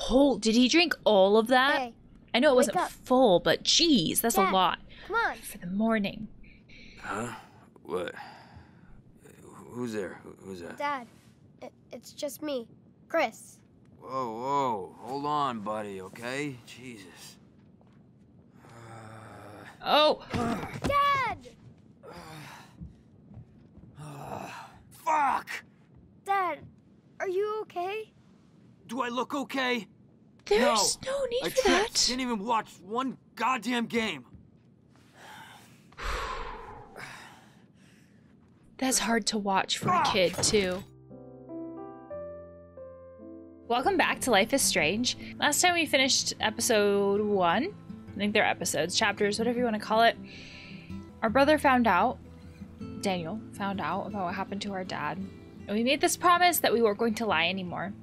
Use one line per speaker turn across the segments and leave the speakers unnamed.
Oh, did he drink all of that?
Hey,
I know it wasn't
up.
full, but geez, that's
Dad,
a lot.
Come on.
For the morning.
Huh? What? Who's there? Who's that?
Dad, it's just me, Chris.
Whoa, whoa. Hold on, buddy, okay? Jesus.
Oh!
Dad!
Fuck!
Dad, are you okay?
Do I look okay?
There's no need
I
for
tripped.
that.
Didn't even watch one goddamn game.
That's hard to watch for a kid, too. Welcome back to Life is Strange. Last time we finished episode 1. I think they're episodes, chapters, whatever you want to call it. Our brother found out, Daniel found out about what happened to our dad. And we made this promise that we weren't going to lie anymore.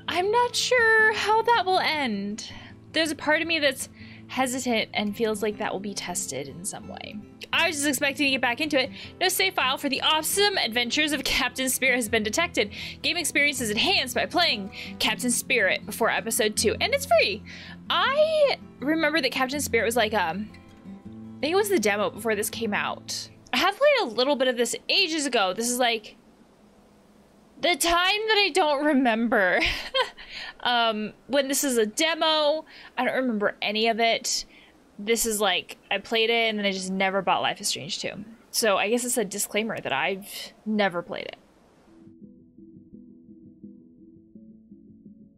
I'm not sure how that will end. There's a part of me that's hesitant and feels like that will be tested in some way. I was just expecting to get back into it. No save file for the awesome adventures of Captain Spirit has been detected. Game experience is enhanced by playing Captain Spirit before episode 2, and it's free. I remember that Captain Spirit was like, I think it was the demo before this came out. I have played a little bit of this ages ago. This is like the time that I don't remember. When this is a demo, I don't remember any of it. This is like, I played it and then I just never bought Life is Strange 2. So I guess it's a disclaimer that I've never played it.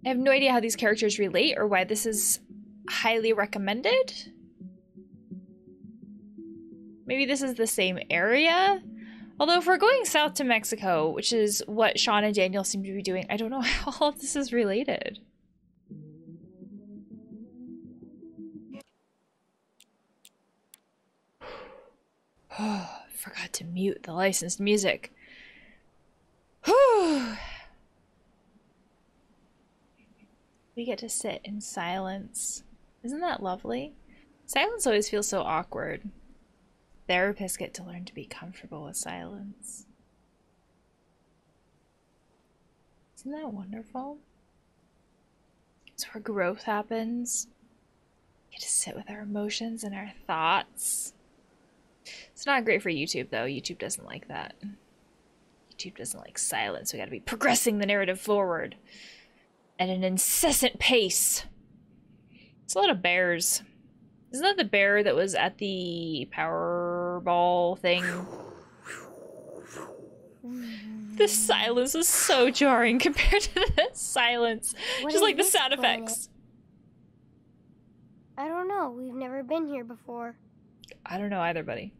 I have no idea how these characters relate or why this is highly recommended. Maybe this is the same area? Although if we're going south to Mexico, which is what Sean and Daniel seem to be doing, I don't know how all of this is related. Oh, forgot to mute the licensed music. We get to sit in silence. Isn't that lovely? Silence always feels so awkward. Therapists get to learn to be comfortable with silence. Isn't that wonderful? It's where growth happens. We get to sit with our emotions and our thoughts. It's not great for YouTube, though. YouTube doesn't like that. YouTube doesn't like silence. We gotta be progressing the narrative forward at an incessant pace. It's a lot of bears. Isn't that the bear that was at the Powerball thing? The silence is so jarring compared to the silence. Just like the sound effects.
I don't know. We've never been here before.
I don't know either, buddy.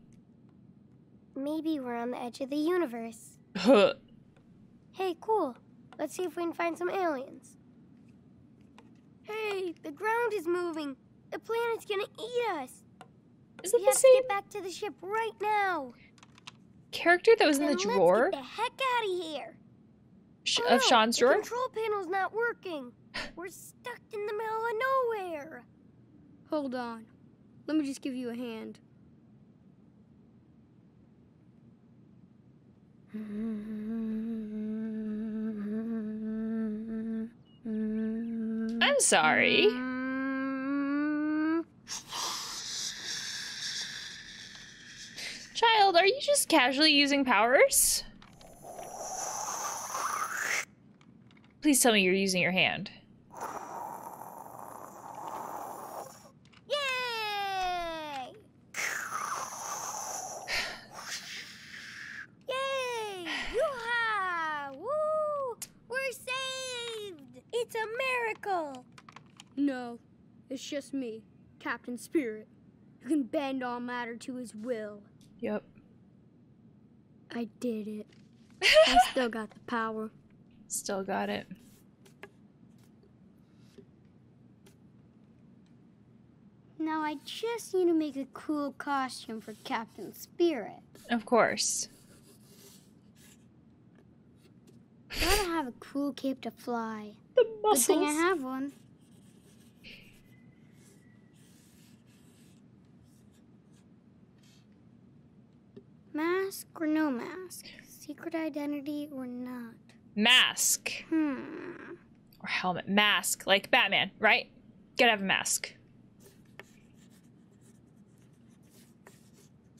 Maybe we're on the edge of the universe.
Huh.
Hey, cool. Let's see if we can find some aliens. Hey, the ground is moving. The planet's gonna eat us.
Is it
We
the
have to
same
get back to the ship right now.
character that was in the
Then
drawer?
Let's get the heck out of here.
Of Sean's
The
drawer?
control panel's not working. We're stuck in the middle of nowhere.
Hold on. Let me just give you a hand.
I'm sorry. Child, are you just casually using powers? Please tell me you're using your hand.
Yay! Yay! Yoo-ha! Woo! We're saved! It's a miracle!
No, it's just me, Captain Spirit, who can bend all matter to his will.
Yep.
I did it. I still got the power.
Still got it.
Now I just need to make a cool costume for Captain Spirit.
Of course.
Gotta have a cool cape to fly.
The
Good
muscles.
thing I have one. Mask or no mask? Secret identity or not?
Mask.
Or
helmet. Mask, like Batman, right? Gotta have a mask.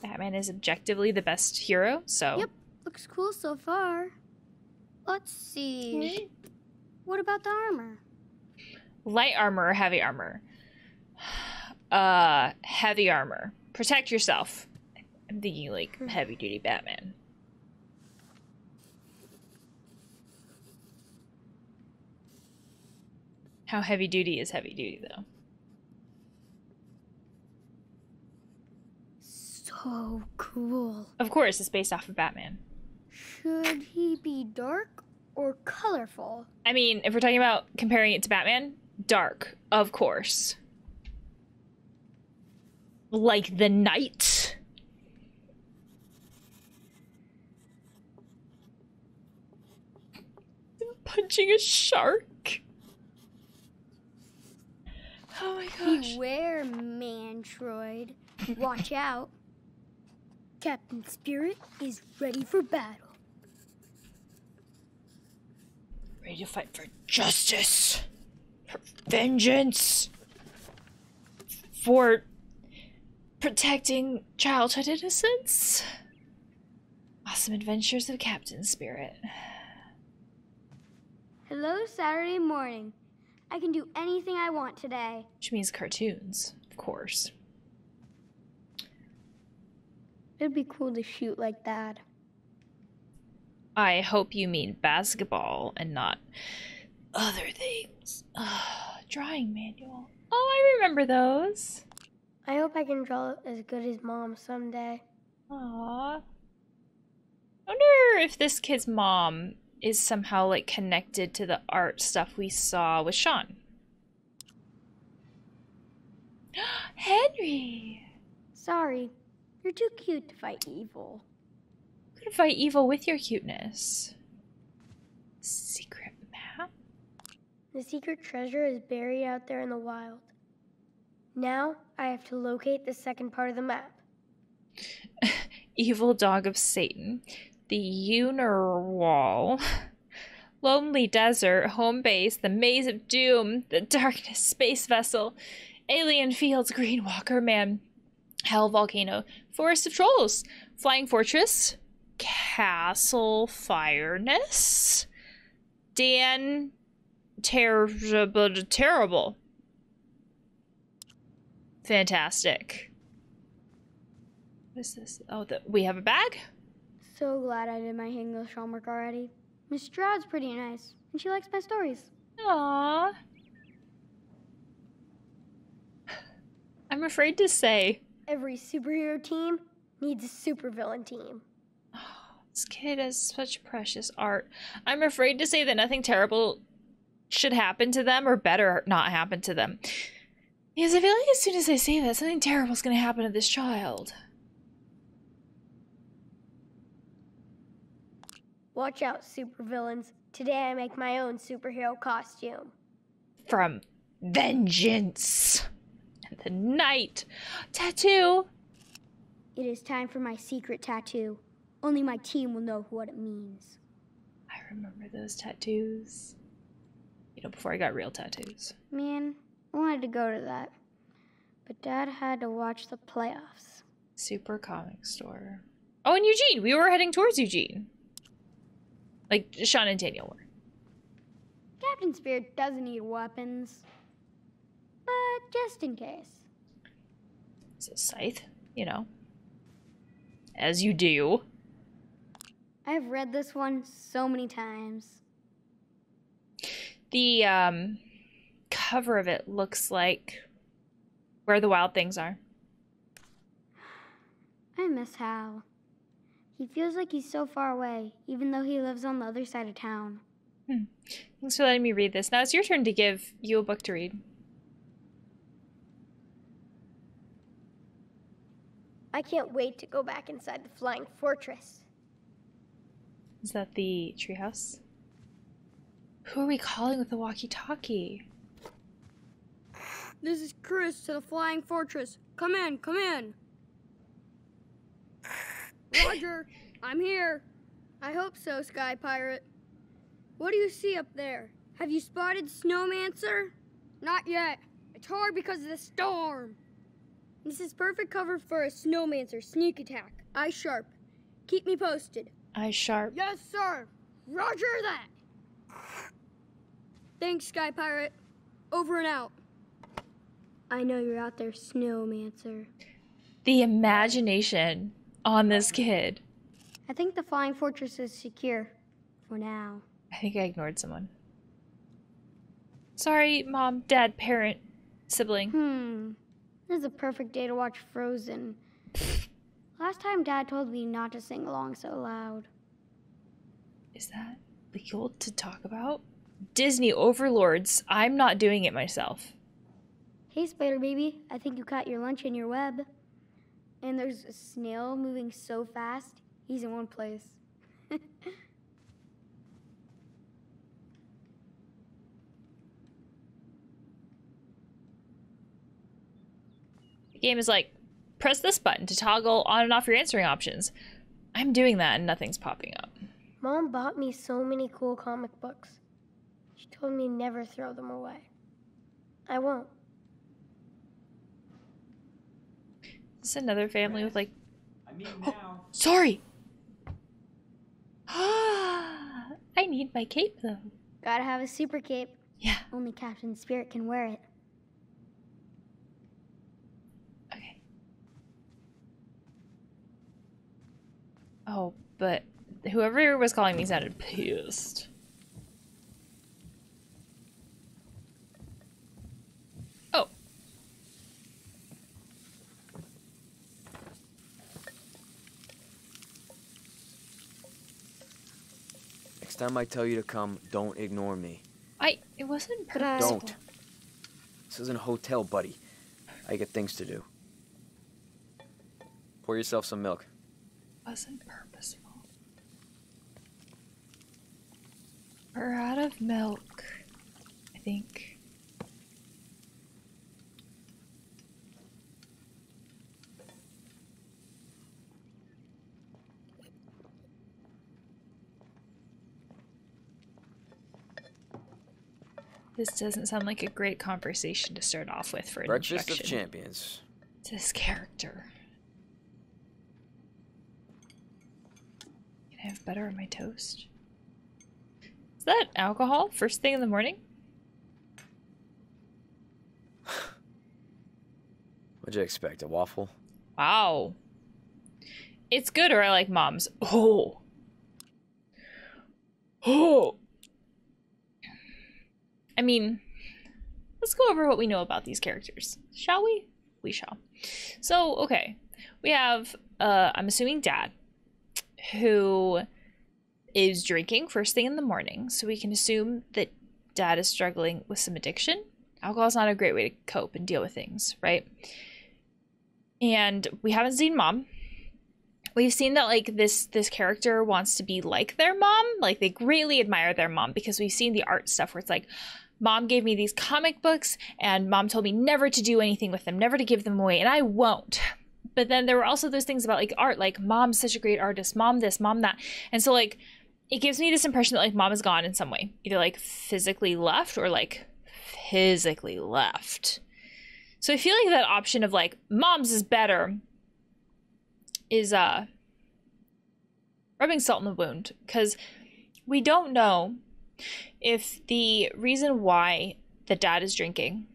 Batman is objectively the best hero, so...
Yep, looks cool so far. Let's see. What about the armor?
Light armor or heavy armor? Heavy armor. Protect yourself. I'm thinking, like, heavy-duty Batman. How heavy-duty is heavy-duty, though?
So cool.
Of course, it's based off of Batman.
Should he be dark or colorful?
I mean, if we're talking about comparing it to Batman, dark, of course. Like the night. Punching a shark. Oh my gosh.
Beware, Mantroid. Watch out. Captain Spirit is ready for battle.
Ready to fight for justice. For vengeance. For protecting childhood innocence. Awesome adventures of Captain Spirit.
Hello, Saturday morning. I can do anything I want today.
Which means cartoons, of course.
It'd be cool to shoot like that.
I hope you mean basketball and not other things. Drawing manual. Oh, I remember those.
I hope I can draw as good as Mom someday.
Aww. I wonder if this kid's mom is somehow, like, connected to the art stuff we saw with Sean. Henry!
Sorry, you're too cute to fight evil.
You could fight evil with your cuteness. Secret map?
The secret treasure is buried out there in the wild. Now, I have to locate the second part of the map.
Evil dog of Satan. The Unerwall. Lonely Desert. Home base. The Maze of Doom. The Darkness. Space Vessel. Alien Fields. Green Walker Man. Hell Volcano. Forest of Trolls. Flying Fortress. Castle Fireness. Dan. Terrible. Fantastic. What is this? Oh, we have a bag?
So glad I did my English homework already. Miss Stroud's pretty nice, and she likes my stories.
Aww. I'm afraid to say.
Every superhero team needs a supervillain team.
Oh, this kid has such precious art. I'm afraid to say that nothing terrible should happen to them or better not happen to them. Because I feel like as soon as I say that, something terrible is going to happen to this child.
Watch out, supervillains. Today I make my own superhero costume.
From vengeance. And the night. Tattoo.
It is time for my secret tattoo. Only my team will know what it means.
I remember those tattoos. You know, before I got real tattoos.
Man, I wanted to go to that. But Dad had to watch the playoffs.
Super comic store. Oh, and Eugene. We were heading towards Eugene. Like, Sean and Daniel were.
Captain Spirit doesn't need weapons. But just in case.
It's a scythe, you know. As you do.
I've read this one so many times.
The cover of it looks like Where the Wild Things Are.
I miss Hal. He feels like he's so far away, even though he lives on the other side of town.
Thanks for letting me read this. Now it's your turn to give you a book to read.
I can't wait to go back inside the Flying Fortress.
Is that the treehouse? Who are we calling with the walkie-talkie?
This is Chris to the Flying Fortress. Come in, come in. Roger, I'm here. I hope so, Sky Pirate. What do you see up there?
Have you spotted Snowmancer? Not yet. It's hard because of the storm. This is perfect cover for a Snowmancer sneak attack. Eye sharp. Keep me posted.
Eye sharp.
Yes, sir. Roger that. Thanks, Sky Pirate. Over and out. I know you're out there, Snowmancer.
The imagination on this kid.
I think the flying fortress is secure. For now.
I think I ignored someone. Sorry, mom, dad, parent, sibling.
This is a perfect day to watch Frozen. Last time Dad told me not to sing along so loud.
Is that legal to talk about? Disney overlords. I'm not doing it myself.
Hey, Spider Baby, I think you caught your lunch in your web. And there's a snail moving so fast, he's in one place.
The game is like, press this button to toggle on and off your answering options. I'm doing that and nothing's popping up.
Mom bought me so many cool comic books. She told me never throw them away. I won't.
Is this another family with like...
I mean now.
Sorry! I need my cape though.
Gotta have a super cape.
Yeah.
Only Captain Spirit can wear it.
Okay. Oh, but whoever was calling me sounded pissed. Oh.
Next time I tell you to come, don't ignore me.
It wasn't
But I-
purposeful.
Don't. This isn't a hotel, buddy. I got things to do. Pour yourself some milk.
Wasn't purposeful. We're out of milk, I think. This doesn't sound like a great conversation to start off with for an
Breakfast of
introduction
champions.
to this character. Can I have butter on my toast? Is that alcohol first thing in the morning?
What'd you expect, a waffle?
Wow. It's good, or I like mom's. Oh. Oh. I mean, let's go over what we know about these characters, shall we? We shall. So, okay. We have, I'm assuming Dad, who is drinking first thing in the morning. So we can assume that Dad is struggling with some addiction. Alcohol is not a great way to cope and deal with things, right? And we haven't seen Mom. We've seen that, like, this character wants to be like their mom. Like, they greatly admire their mom because we've seen the art stuff where it's like, Mom gave me these comic books and Mom told me never to do anything with them, never to give them away, and I won't. But then there were also those things about, like, art, like, Mom's such a great artist, Mom this, Mom that. And so, like, it gives me this impression that, like, Mom is gone in some way. Either, like, physically left or, like, physically left. So I feel like that option of, like, Mom's is better is rubbing salt in the wound, because we don't know if the reason why the Dad is drinking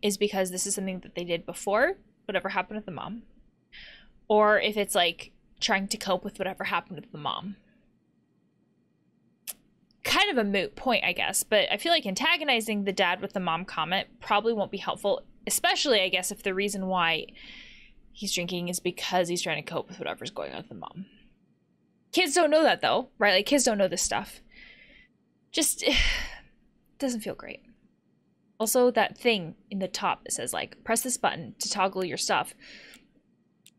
is because this is something that they did before whatever happened with the mom, or if it's like trying to cope with whatever happened with the mom. Kind of a moot point, I guess, but I feel like antagonizing the Dad with the mom comment probably won't be helpful, especially, I guess, if the reason why he's drinking is because he's trying to cope with whatever's going on with the mom. Kids don't know that, though, right? Like, kids don't know this stuff. Just doesn't feel great. Also, that thing in the top that says, like, press this button to toggle your stuff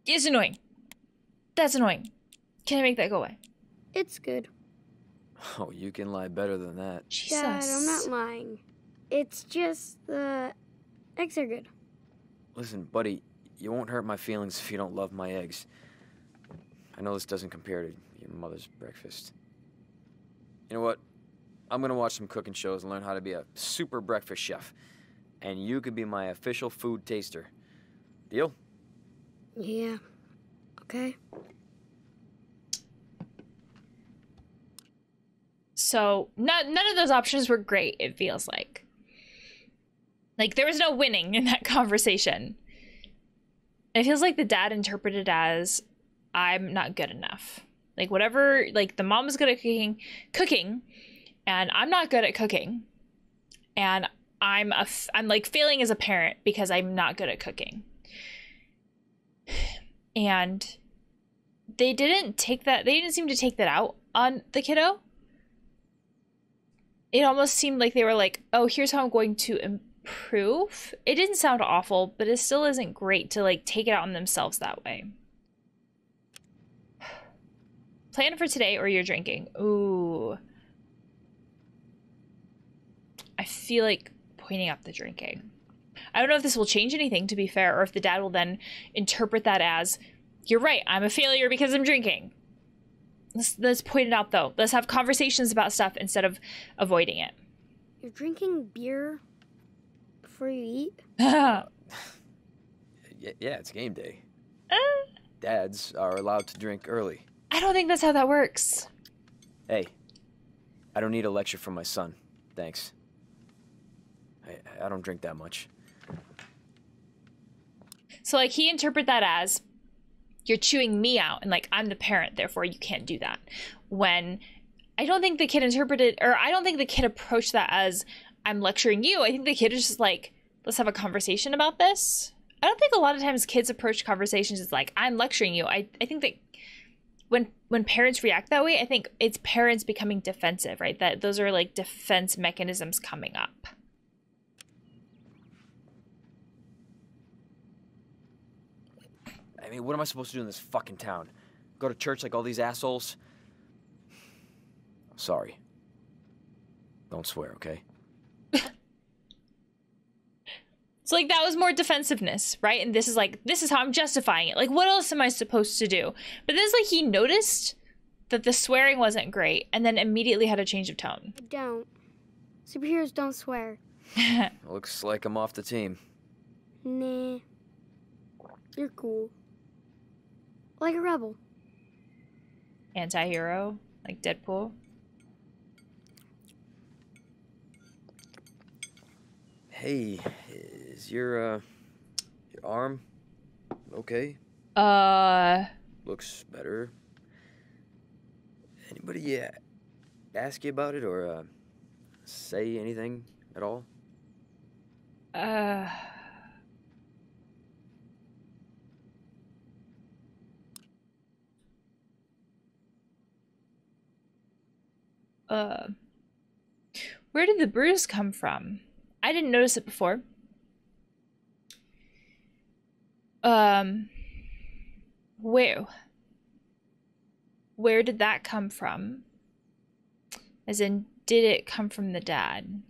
is annoying. That's annoying. Can I make that go away?
It's good.
Oh, you can lie better than that.
Jesus.
Dad, I'm not lying. It's just the eggs are good.
Listen, buddy, you won't hurt my feelings if you don't love my eggs. I know this doesn't compare to your mother's breakfast. You know what? I'm gonna watch some cooking shows and learn how to be a super breakfast chef. And you could be my official food taster. Deal?
Yeah. Okay.
So none of those options were great, it feels like. Like, there was no winning in that conversation. It feels like the dad interpreted as, I'm not good enough. Like, whatever, like, the mom was good at cooking, and I'm not good at cooking. And I'm like failing as a parent because I'm not good at cooking. And they didn't seem to take that out on the kiddo. It almost seemed like they were like, oh, here's how I'm going to improve. It didn't sound awful, but it still isn't great to like take it out on themselves that way. Plan for today or you're drinking. Ooh. I feel like pointing out the drinking. I don't know if this will change anything, to be fair, or if the dad will then interpret that as, you're right, I'm a failure because I'm drinking. Let's point it out, though. Let's have conversations about stuff instead of avoiding it.
You're drinking beer before you eat?
Yeah, it's game day. Dads are allowed to drink early.
I don't think that's how that works.
Hey, I don't need a lecture from my son. Thanks. I don't drink that much.
So, like, he interpreted that as, you're chewing me out, and, like, I'm the parent, therefore you can't do that. When I don't think the kid approached that as, I'm lecturing you. I think the kid is just like, let's have a conversation about this. I don't think a lot of times kids approach conversations as, like, I'm lecturing you. I think that when parents react that way, I think it's parents becoming defensive, right? That those are, like, defense mechanisms coming up.
I mean, what am I supposed to do in this fucking town? Go to church like all these assholes? Sorry. Don't swear, okay?
So, like, that was more defensiveness, right? And this is how I'm justifying it. Like, what else am I supposed to do? But then it's like he noticed that the swearing wasn't great and then immediately had a change of tone.
I don't. Superheroes don't swear.
Looks like I'm off the team.
Nah. You're cool. Like a rebel.
Anti-hero, like Deadpool.
Hey, is your arm okay? Looks better. Anybody ask you about it or say anything at all?
Where did the bruise come from? I didn't notice it before. Where did that come from? As in, did it come from the dad?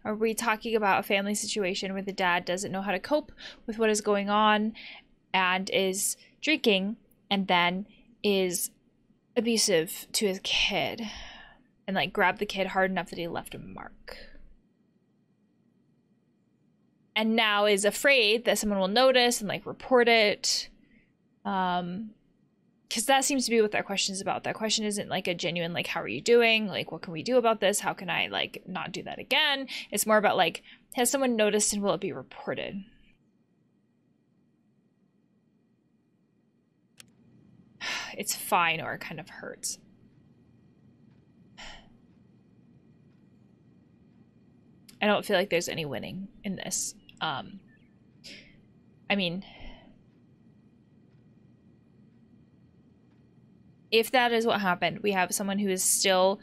Are we talking about a family situation where the dad doesn't know how to cope with what is going on and is drinking and then is abusive to his kid and like grabbed the kid hard enough that he left a mark? And now is afraid that someone will notice and like report it. Because that seems to be what that question is about. That question isn't like a genuine, like, how are you doing? Like, what can we do about this? How can I like not do that again? It's more about like, has someone noticed and will it be reported? It's fine or it kind of hurts. I don't feel like there's any winning in this. I mean, if that is what happened, we have someone who is still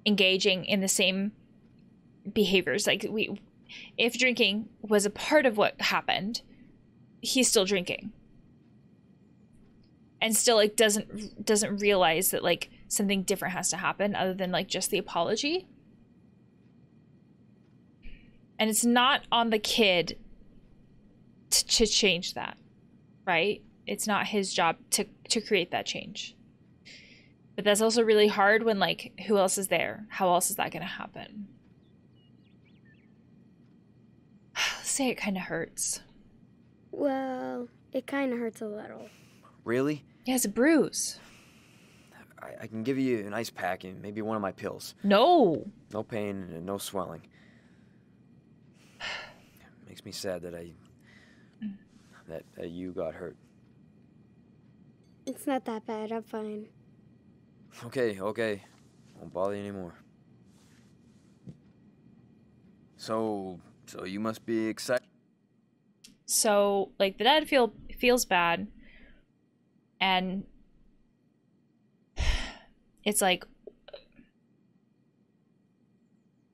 engaging in the same behaviors. Like if drinking was a part of what happened, he's still drinking. And still like doesn't realize that like something different has to happen other than like just the apology. And it's not on the kid to change that, right? It's not his job to create that change. But that's also really hard when, like, who else is there? How else is that going to happen? Let's say it kind of hurts.
Well, it kind of hurts a little.
Really?
Yeah, it's a bruise.
I can give you an ice pack and maybe one of my pills.
No.
No pain and no swelling. Makes me sad that that you got hurt.
It's not that bad. I'm fine.
Okay. Won't bother you anymore. So you must be excited.
So, like, the dad feels bad, and it's like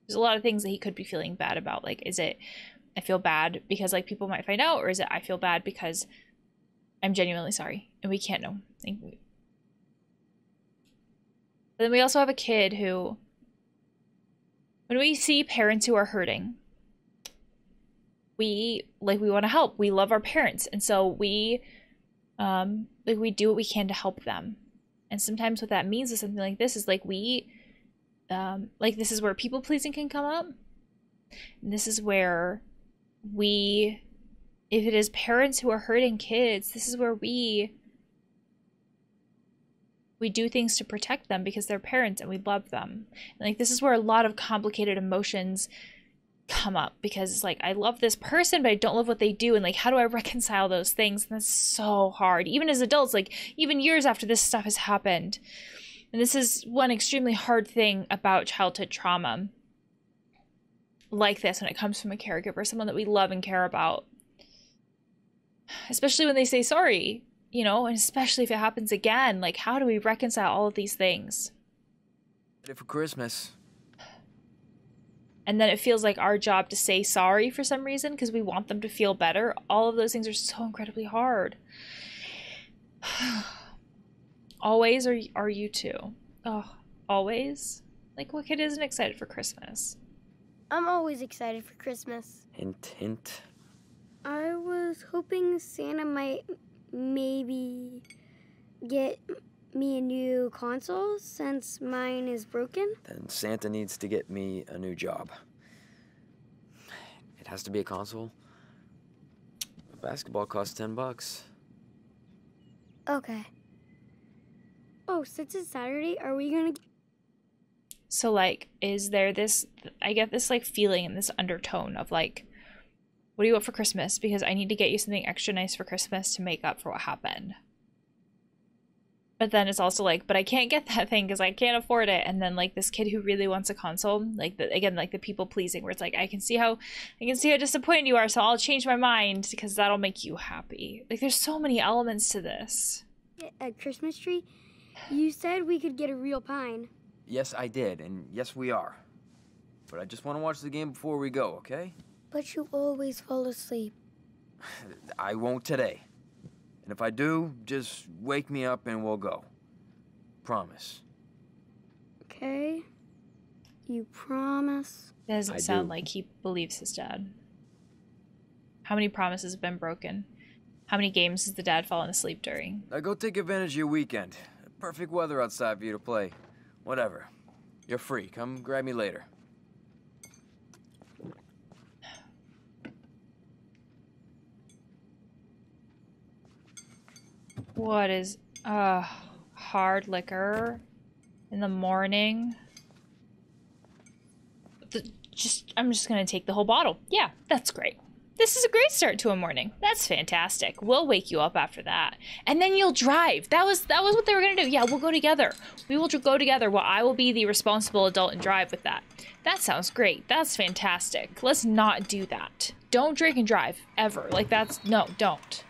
there's a lot of things that he could be feeling bad about. Like, is it I feel bad because, like, people might find out, or is it I feel bad because I'm genuinely sorry and we can't know? But then we also have a kid who, when we see parents who are hurting, we want to help. We love our parents, and so we do what we can to help them. And sometimes what that means is something like this is like this is where people pleasing can come up. And this is where if it is parents who are hurting kids, this is where we do things to protect them because they're parents and we love them. And like, this is where a lot of complicated emotions come up, because it's like, I love this person, but I don't love what they do. And like, how do I reconcile those things? And that's so hard, even as adults, like even years after this stuff has happened. And this is one extremely hard thing about childhood trauma like this, when it comes from a caregiver, someone that we love and care about, especially when they say sorry, you know, and especially if it happens again. Like, how do we reconcile all of these things?
For Christmas.
And then it feels like our job to say sorry for some reason because we want them to feel better. All of those things are so incredibly hard. Always, or are you too? Oh, always? Like, what kid isn't excited for Christmas?
I'm always excited for Christmas.
Hint, hint.
I was hoping Santa might maybe get me a new console since mine is broken.
Then Santa needs to get me a new job. It has to be a console. A basketball costs $10.
Okay. Oh, since it's Saturday, are we gonna...
So, like, is there this, I get this, like, feeling and this undertone of, like, what do you want for Christmas? Because I need to get you something extra nice for Christmas to make up for what happened. But then it's also like, but I can't get that thing because I can't afford it. And then, like, this kid who really wants a console, like, again, like the people pleasing, where it's like, I can see how disappointed you are, so I'll change my mind because that'll make you happy. Like, there's so many elements to this.
A Christmas tree? You said we could get a real pine.
Yes, I did, and yes, we are. But I just want to watch the game before we go, okay?
But you always fall asleep.
I won't today. And if I do, just wake me up and we'll go. Promise.
Okay. You promise?
It doesn't
I
sound
do.
like he believes his dad. How many promises have been broken? How many games has the dad fallen asleep during?
Now go take advantage of your weekend. Perfect weather outside for you to play. Whatever. You're free. Come grab me later.
What is hard liquor in the morning? I'm just gonna take the whole bottle. Yeah, that's great. This is a great start to a morning. That's fantastic. We'll wake you up after that. And then you'll drive. That was what they were gonna do. Yeah, we'll go together. We will go together. Well, I will be the responsible adult and drive with that. That sounds great. That's fantastic. Let's not do that. Don't drink and drive, ever. Like, no, don't.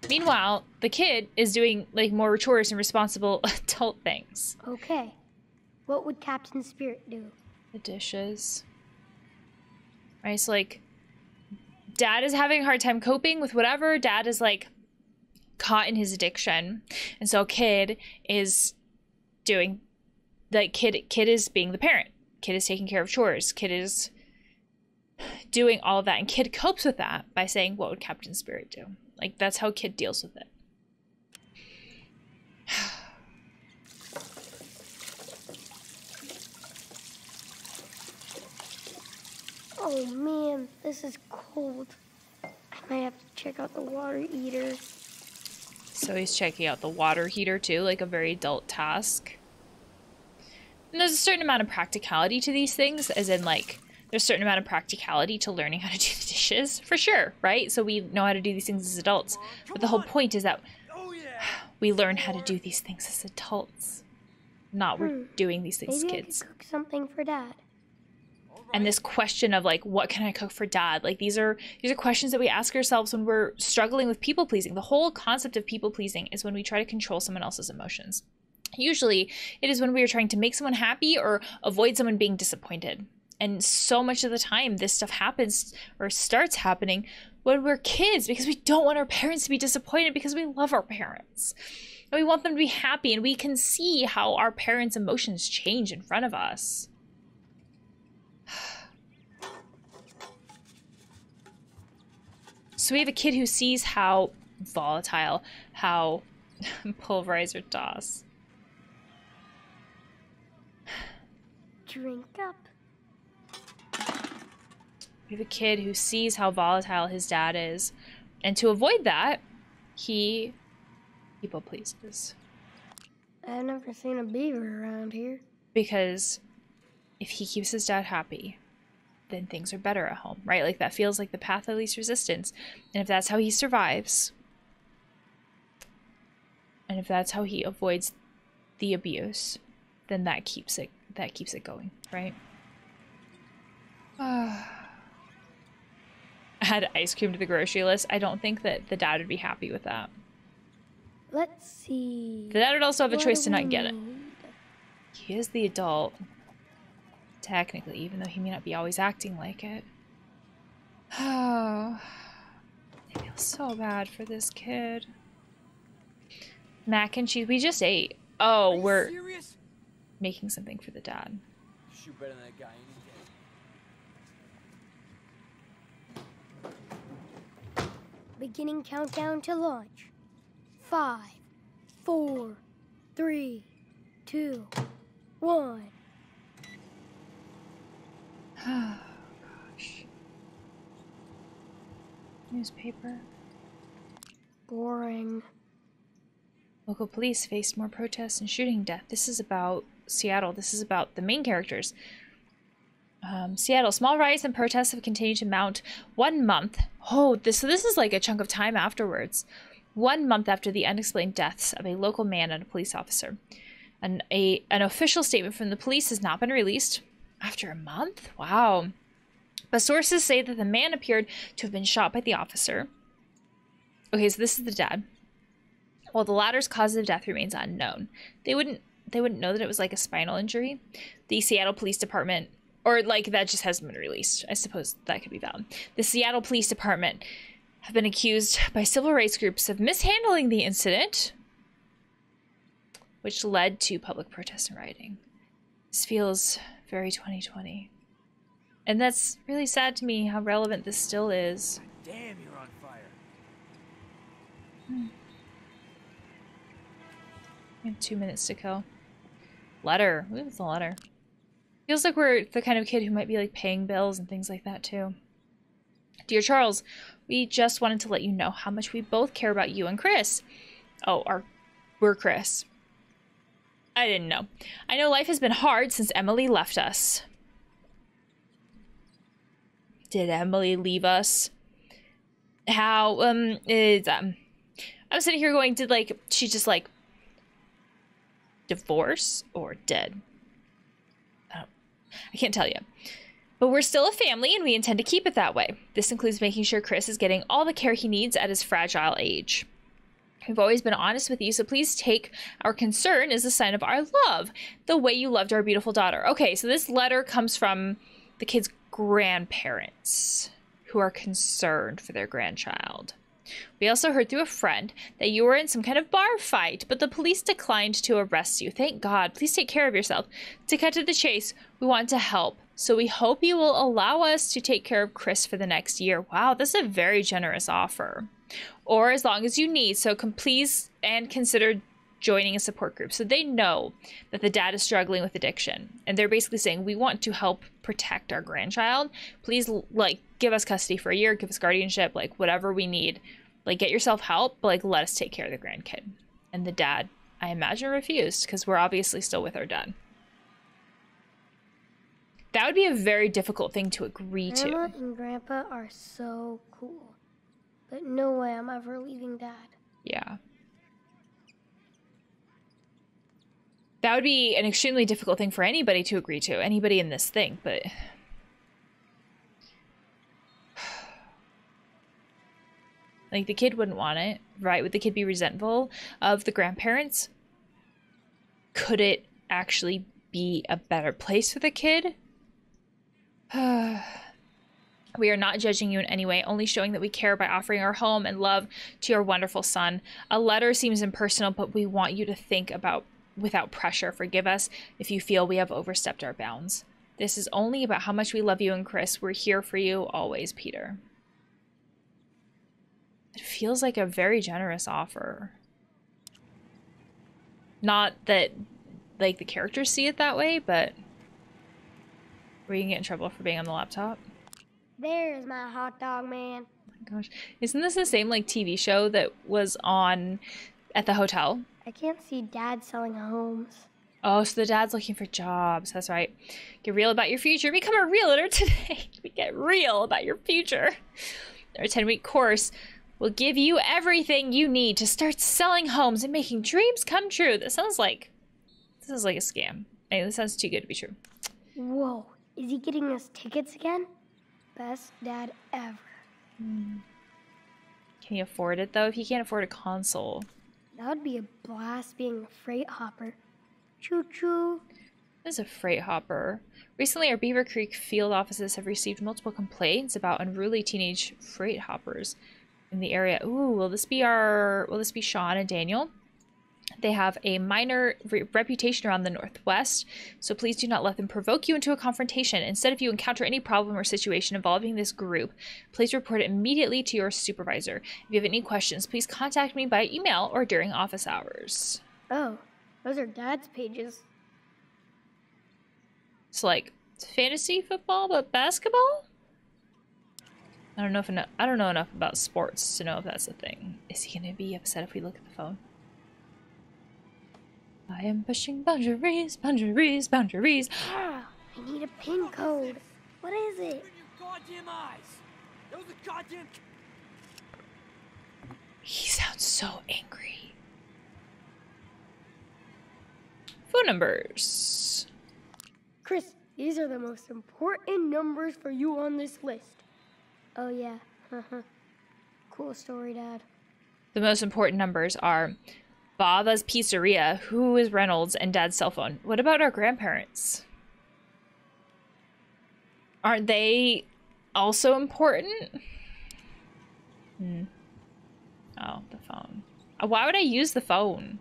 Meanwhile, the kid is doing, like, more chores and responsible adult things.
Okay. What would Captain Spirit do?
The dishes. Right, so, like, dad is having a hard time coping with whatever. Dad is, like, caught in his addiction. And so kid is doing, like, kid is being the parent. Kid is taking care of chores. Kid is doing all of that. And Kid copes with that by saying, what would Captain Spirit do? Like, that's how Kid deals with it.
Oh man, this is cold. I might have to check out the water heater.
So he's checking out the water heater too, like a very adult task. And there's a certain amount of practicality to these things, as in like, there's a certain amount of practicality to learning how to do the dishes, for sure, right? So we know how to do these things as adults. But the whole point is that we learn how to do these things as adults. Not we're doing these things as kids.
Maybe I could cook something for Dad.
And this question of like, what can I cook for Dad? Like these are questions that we ask ourselves when we're struggling with people pleasing. The whole concept of people pleasing is when we try to control someone else's emotions. Usually it is when we are trying to make someone happy or avoid someone being disappointed. And so much of the time this stuff happens or starts happening when we're kids, because we don't want our parents to be disappointed, because we love our parents. And we want them to be happy, and we can see how our parents' emotions change in front of us. So we have a kid who sees how volatile, how pulverizer DOS.
Drink up.
We have a kid who sees how volatile his dad is, and to avoid that, he people pleases.
I've never seen a beaver around here.
Because if he keeps his dad happy, then things are better at home, right? Like that feels like the path of least resistance. And if that's how he survives, and if that's how he avoids the abuse, then that keeps it going, right? Add ice cream to the grocery list. I don't think that the dad would be happy with that.
Let's see.
The dad would also have a
What
choice
do
to
we
not get it.
need?
He is the adult, technically, even though he may not be always acting like it. Oh, I feel so bad for this kid. Mac and cheese. We just ate. Oh, we're
serious?
making something for the dad.
Shoot better than that guy any day.
Beginning countdown to launch. 5, 4, 3, 2, 1.
Oh, gosh. Newspaper.
Boring.
Local police faced more protests and shooting death. This is about Seattle. This is about the main characters. Seattle. Small riots and protests have continued to mount 1 month. Oh, so this is like a chunk of time afterwards. 1 month after the unexplained deaths of a local man and a police officer. An official statement from the police has not been released. After a month? Wow. But sources say that the man appeared to have been shot by the officer. Okay, so this is the dad. While the latter's cause of death remains unknown. They wouldn't know that it was like a spinal injury. The Seattle Police Department, or like that just hasn't been released. I suppose that could be valid. The Seattle Police Department have been accused by civil rights groups of mishandling the incident, which led to public protests and rioting. This feels very 2020. And that's really sad to me how relevant this still is.
Damn, you're on fire.
We have 2 minutes to kill. Letter. Ooh, it's a letter. Feels like we're the kind of kid who might be like paying bills and things like that too. Dear Charles, we just wanted to let you know how much we both care about you and Chris. Oh, we're Chris. I didn't know. I know life has been hard since Emily left us. Did Emily leave us? How, I'm sitting here going, did like, she just like divorce or dead? I can't tell you. But we're still a family and we intend to keep it that way. This includes making sure Chris is getting all the care he needs at his fragile age. We've always been honest with you, so please take our concern as a sign of our love, the way you loved our beautiful daughter. Okay, so this letter comes from the kid's grandparents who are concerned for their grandchild. We also heard through a friend that you were in some kind of bar fight, but the police declined to arrest you. Thank God. Please take care of yourself. To cut to the chase, we want to help. So we hope you will allow us to take care of Chris for the next year. Wow, this is a very generous offer. Or as long as you need. So please and consider joining a support group. So they know that the dad is struggling with addiction. And they're basically saying, we want to help protect our grandchild. Please, like, give us custody for a year, give us guardianship, like, whatever we need. Like, get yourself help, but, like, let us take care of the grandkid. And the dad, I imagine, refused, because we're obviously still with our dad. That would be a very difficult thing to agree to.
Grandma and Grandpa are so cool. But no way I'm ever leaving Dad.
Yeah. That would be an extremely difficult thing for anybody to agree to, anybody in this thing, but... like, the kid wouldn't want it, right? Would the kid be resentful of the grandparents? Could it actually be a better place for the kid? We are not judging you in any way, only showing that we care by offering our home and love to your wonderful son. A letter seems impersonal, but we want you to think about without pressure. Forgive us if you feel we have overstepped our bounds. This is only about how much we love you and Chris. We're here for you always, Peter. It feels like a very generous offer. Not that, like, the characters see it that way, but we can get in trouble for being on the laptop.
There's my hot dog man.
Oh my gosh. Isn't this the same, like, TV show that was on at the hotel?
I can't see Dad selling homes.
Oh, so the dad's looking for jobs. That's right. Get real about your future. Become a realtor today. We get real about your future. Our 10-week course will give you everything you need to start selling homes and making dreams come true. This is like a scam. Hey, this sounds too good to be true.
Whoa, is he getting us tickets again? Best dad ever.
Can he afford it, though? If he can't afford a console.
That would be a blast being a freight hopper. Choo-choo.
This is a freight hopper. Recently, our Beaver Creek field offices have received multiple complaints about unruly teenage freight hoppers in the area. Ooh, will this be Sean and Daniel? They have a minor reputation around the Northwest, so please do not let them provoke you into a confrontation. Instead, if you encounter any problem or situation involving this group, please report it immediately to your supervisor. If you have any questions, please contact me by email or during office hours.
Oh, those are Dad's pages.
It's like fantasy football, but basketball? I don't know enough about sports to know if that's a thing. Is he gonna be upset if we look at the phone? I am pushing boundaries, boundaries, boundaries.
Ah, I need a PIN code. What is it?
Open your goddamn eyes! Those are goddamn...
He sounds so angry. Phone numbers.
Chris, these are the most important numbers for you on this list.
Oh, yeah. Cool story, Dad.
The most important numbers are Baba's Pizzeria, who is Reynolds, and Dad's cell phone. What about our grandparents? Aren't they also important? Oh, the phone. Why would I use the phone?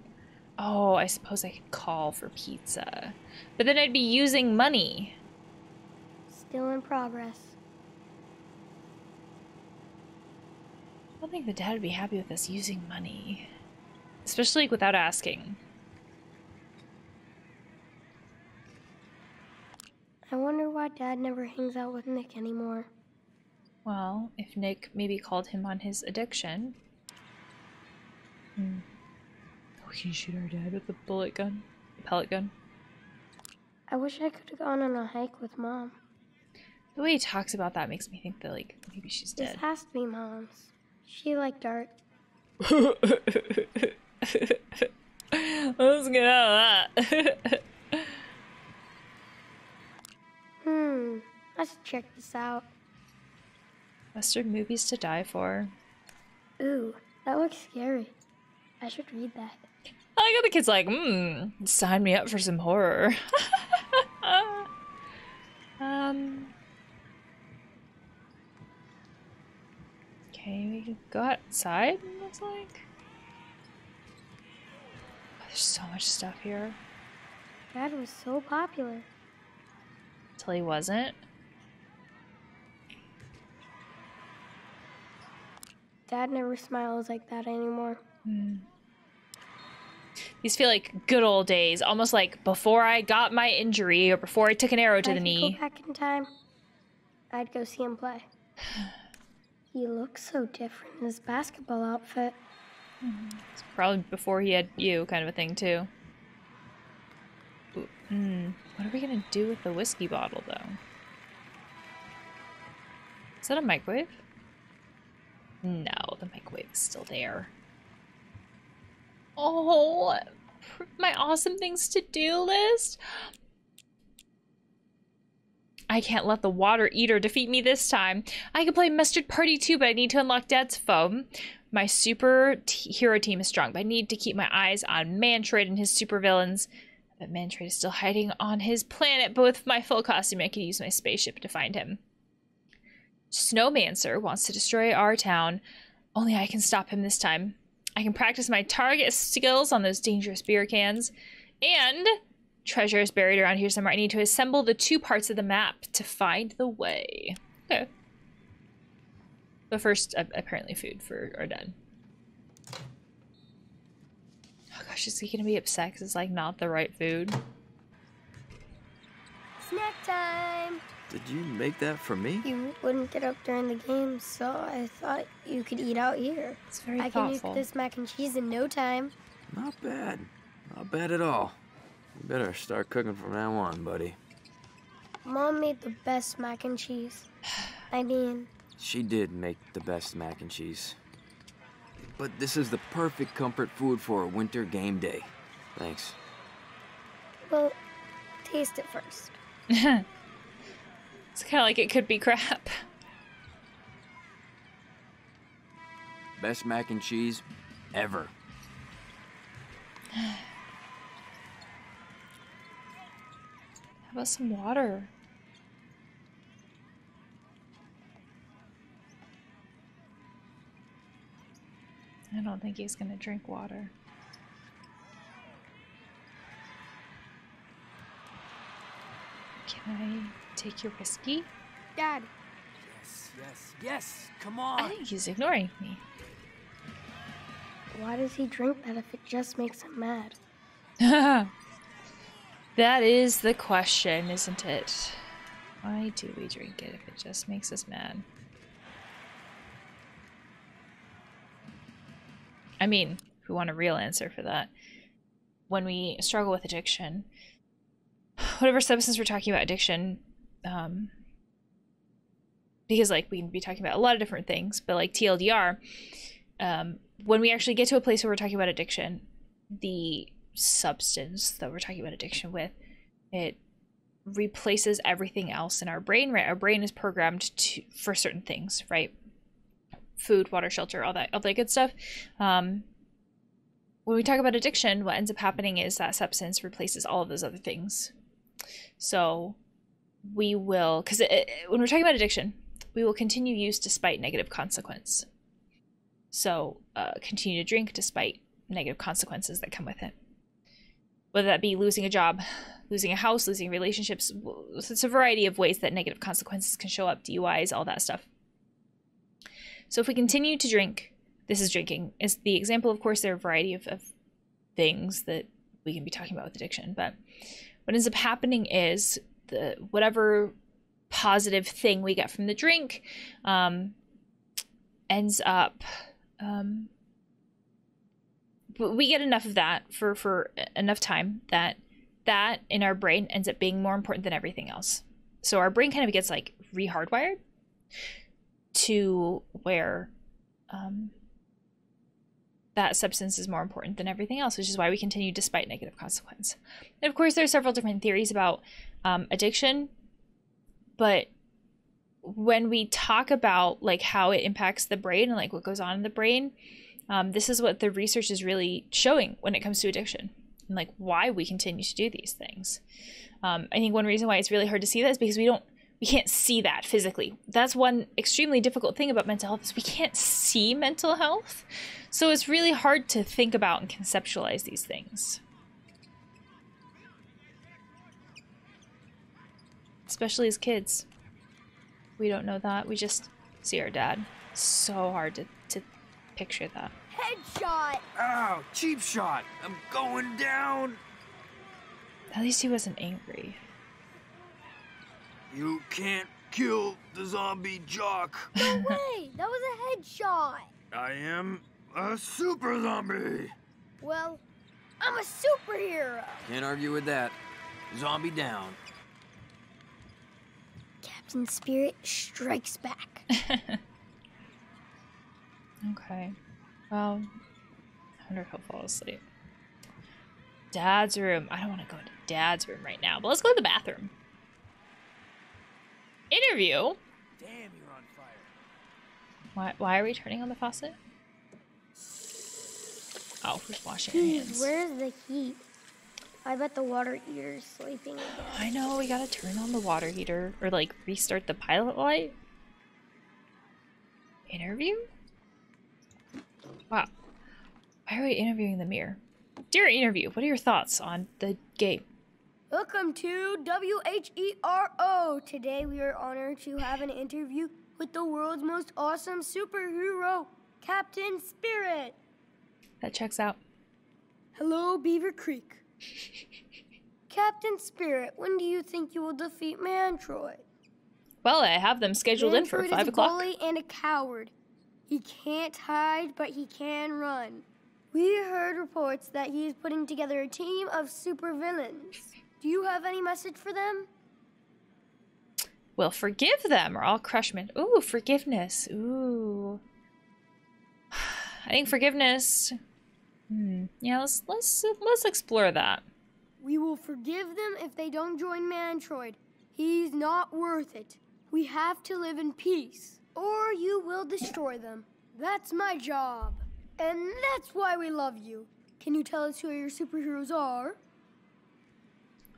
Oh, I suppose I could call for pizza. But then I'd be using money.
Still in progress.
I don't think the dad would be happy with us using money. Especially without asking.
I wonder why Dad never hangs out with Nick anymore.
Well, if Nick maybe called him on his addiction. We can shoot our dad with a pellet gun.
I wish I could have gone on a hike with Mom.
The way he talks about that makes me think that, like, maybe she's
This
dead.
has to be Mom's. She liked art.
Let's get out of that.
Let's check this out.
Western movies to die for.
Ooh, that looks scary. I should read that.
I like how the kid's like, sign me up for some horror. Okay, we can go outside, it looks like. Oh, there's so much stuff here.
Dad was so popular.
Till he wasn't.
Dad never smiles like that anymore.
These feel like good old days, almost like before I got my injury or before I took an arrow to the
If I could
knee.
go back in time, I'd go see him play. He looks so different in his basketball outfit.
It's probably before he had you, kind of a thing, too. What are we gonna do with the whiskey bottle, though? Is that a microwave? No, the microwave is still there. Oh, my awesome things to do list. I can't let the water eater defeat me this time. I can play Mustard Party too, but I need to unlock Dad's phone. My hero team is strong, but I need to keep my eyes on Mantroid and his supervillains. But Mantroid is still hiding on his planet, but with my full costume, I can use my spaceship to find him. Snowmancer wants to destroy our town. Only I can stop him this time. I can practice my target skills on those dangerous beer cans. And treasure is buried around here somewhere. I need to assemble the 2 parts of the map to find the way. Okay. But first, apparently food for our dad. Oh gosh, is he gonna be upset because it's like not the right food?
Snack time!
Did you make that for me?
You wouldn't get up during the game, so I thought you could eat out here.
It's very
I
thoughtful.
can make this mac and cheese in no time.
Not bad. Not bad at all. You better start cooking from now on, buddy.
Mom made the best mac and cheese. I mean...
She did make the best mac and cheese. But this is the perfect comfort food for a winter game day. Thanks.
Well, taste it first.
It's kind of like it could be crap.
Best mac and cheese ever.
How about some water? I don't think he's gonna drink water. Can I take your whiskey?
Dad,
Yes, come on.
I think he's ignoring me.
Why does he drink that if it just makes him mad?
That is the question, isn't it? Why do we drink it if it just makes us mad? I mean, if we want a real answer for that, when we struggle with addiction, whatever substance we're talking about addiction, because like we can be talking about a lot of different things, but like TLDR, when we actually get to a place where we're talking about addiction, the substance that we're talking about addiction with, it replaces everything else in our brain, right? Our brain is programmed for certain things, right? Food, water, shelter, all that good stuff. When we talk about addiction, what ends up happening is that substance replaces all of those other things. So we will, because when we're talking about addiction, we will continue use despite negative consequence. So continue to drink despite negative consequences that come with it. Whether that be losing a job, losing a house, losing relationships. It's a variety of ways that negative consequences can show up, DUIs, all that stuff. So if we continue to drink, this is drinking, is the example. Of course, there are a variety of things that we can be talking about with addiction, but what ends up happening is whatever positive thing we get from the drink ends up, we get enough of that for enough time that in our brain ends up being more important than everything else. So our brain kind of gets like re-hardwired to where that substance is more important than everything else, which is why we continue despite negative consequence. And of course, there are several different theories about addiction, but when we talk about like how it impacts the brain and like what goes on in the brain, this is what the research is really showing when it comes to addiction and like why we continue to do these things. I think one reason why it's really hard to see that is because we can't see that physically. That's one extremely difficult thing about mental health is we can't see mental health. So it's really hard to think about and conceptualize these things. Especially as kids. We don't know that. We just see our dad. So hard to picture that.
Headshot!
Ow! Cheap shot! I'm going down!
At least he wasn't angry.
You can't kill the zombie jock.
No way! That was a headshot!
I am a super zombie.
Well, I'm a superhero!
Can't argue with that. Zombie down.
Captain Spirit strikes back.
Okay. Well, I wonder if he'll fall asleep. Dad's room. I don't want to go into Dad's room right now, but let's go to the bathroom. Interview?
Damn, you're on fire.
Why are we turning on the faucet? Oh, we're washing our hands.
Where's the heat? I bet the water heater's sleeping again.
I know, we gotta turn on the water heater. Or, like, restart the pilot light. Interview? Wow. Why are we interviewing the mirror? Dear interview, what are your thoughts on the game?
Welcome to WHERO. Today we are honored to have an interview with the world's most awesome superhero, Captain Spirit.
That checks out.
Hello, Beaver Creek. Captain Spirit, when do you think you will defeat Mantroid?
Well, I have them scheduled in for
Mantroid
5
is a
o'clock.
bully and a coward. He can't hide, but he can run. We heard reports that he is putting together a team of supervillains. Do you have any message for them?
Well, forgive them or I'll crush them. Ooh, forgiveness. Ooh. I think forgiveness. Yeah, let's explore that.
We will forgive them if they don't join Mantroid. He's not worth it. We have to live in peace, or you will destroy them. That's my job. And that's why we love you. Can you tell us who your superheroes are?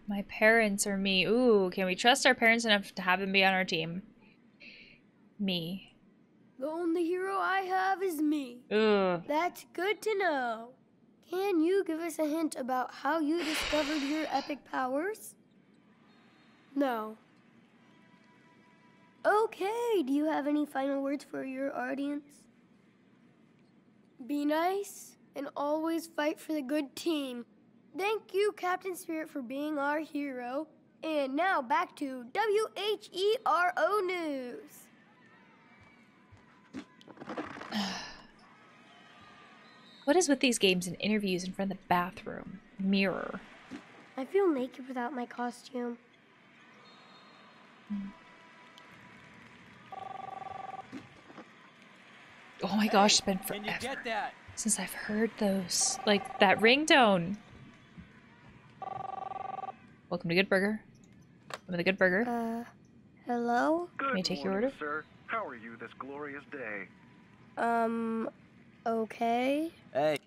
My parents or me. Ooh, can we trust our parents enough to have them be on our team? Me.
The only hero I have is me.
Ugh.
That's good to know. Can you give us a hint about how you discovered your epic powers? No. Okay, do you have any final words for your audience? Be nice and always fight for the good team. Thank you, Captain Spirit, for being our hero. And now back to WHERO News.
What is with these games and interviews in front of the bathroom? Mirror.
I feel naked without my costume.
Oh my gosh, it's been
Can
forever
you get that?
since I've heard those. Like, that ringtone. Welcome to Good Burger. Welcome to the Good Burger.
Hello?
May I take your order?
Sir. How are you this glorious day?
Okay.
Hey.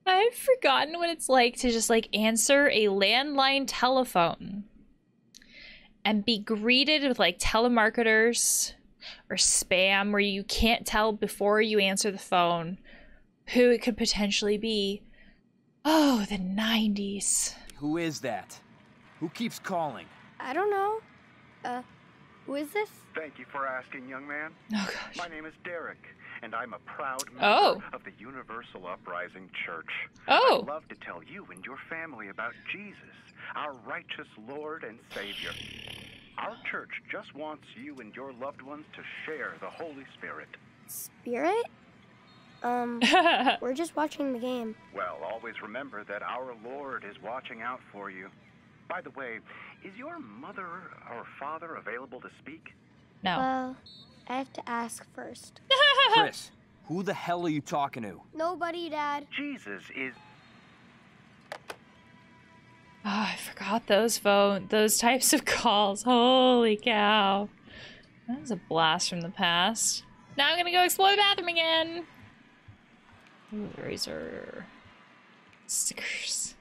I've forgotten what it's like to just, like, answer a landline telephone and be greeted with, like, telemarketers or spam where you can't tell before you answer the phone who it could potentially be. Oh, the 90s.
Who is that? Who keeps calling?
I don't know. Who is this?
Thank you for asking, young man.
Oh, gosh.
My name is Derek, and I'm a proud member
Oh.
of the Universal Uprising Church.
Oh.
I'd love to tell you and your family about Jesus, our righteous Lord and Savior. Our church just wants you and your loved ones to share the Holy Spirit.
Spirit? We're just watching the game.
Well, always remember that our Lord is watching out for you. By the way, is your mother or father available to speak?
No.
Well, I have to ask first.
Chris, who the hell are you talking to?
Nobody, Dad.
Jesus is...
Oh, I forgot those types of calls. Holy cow. That was a blast from the past. Now I'm gonna go explore the bathroom again. Ooh, razor. Stickers.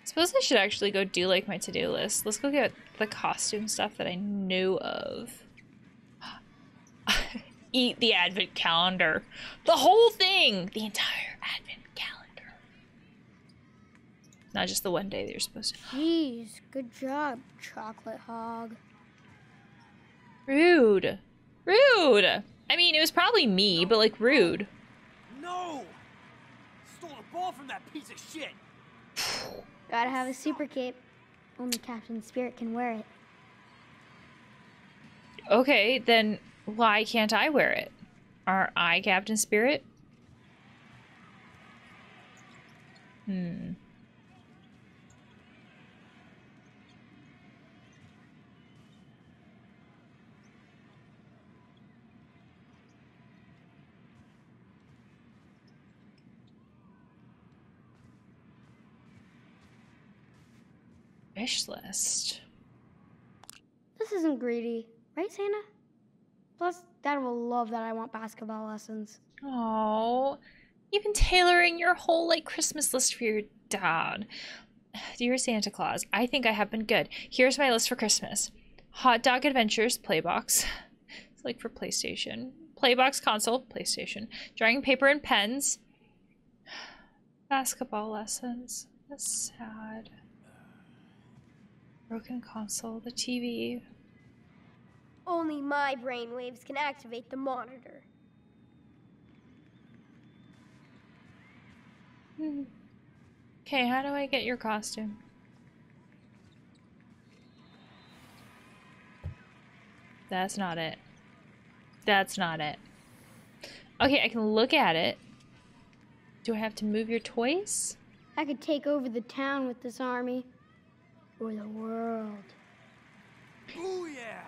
Suppose I should actually go do like my to-do list. Let's go get the costume stuff that I knew of. Eat the advent calendar. The whole thing! The entire advent calendar. Not just the one day that you're supposed to.
Jeez, good job, chocolate hog.
Rude. Rude. I mean, it was probably me, but like rude.
No! Stole the ball from that piece of shit!
Gotta have a super cape. Only Captain Spirit can wear it.
Okay, then why can't I wear it? Are I Captain Spirit? Wish list.
This isn't greedy, right, Santa? Plus, Dad will love that I want basketball lessons.
Oh, you've been tailoring your whole like Christmas list for your dad. Dear Santa Claus, I think I have been good. Here's my list for Christmas. Hot Dog Adventures, Playbox. It's like for PlayStation. Playbox console, PlayStation. Drawing paper and pens. Basketball lessons. That's sad. Broken console, the TV.
Only my brainwaves can activate the monitor.
Okay, how do I get your costume? That's not it. That's not it. Okay, I can look at it. Do I have to move your toys?
I could take over the town with this army. Or the world.
Ooh, yeah!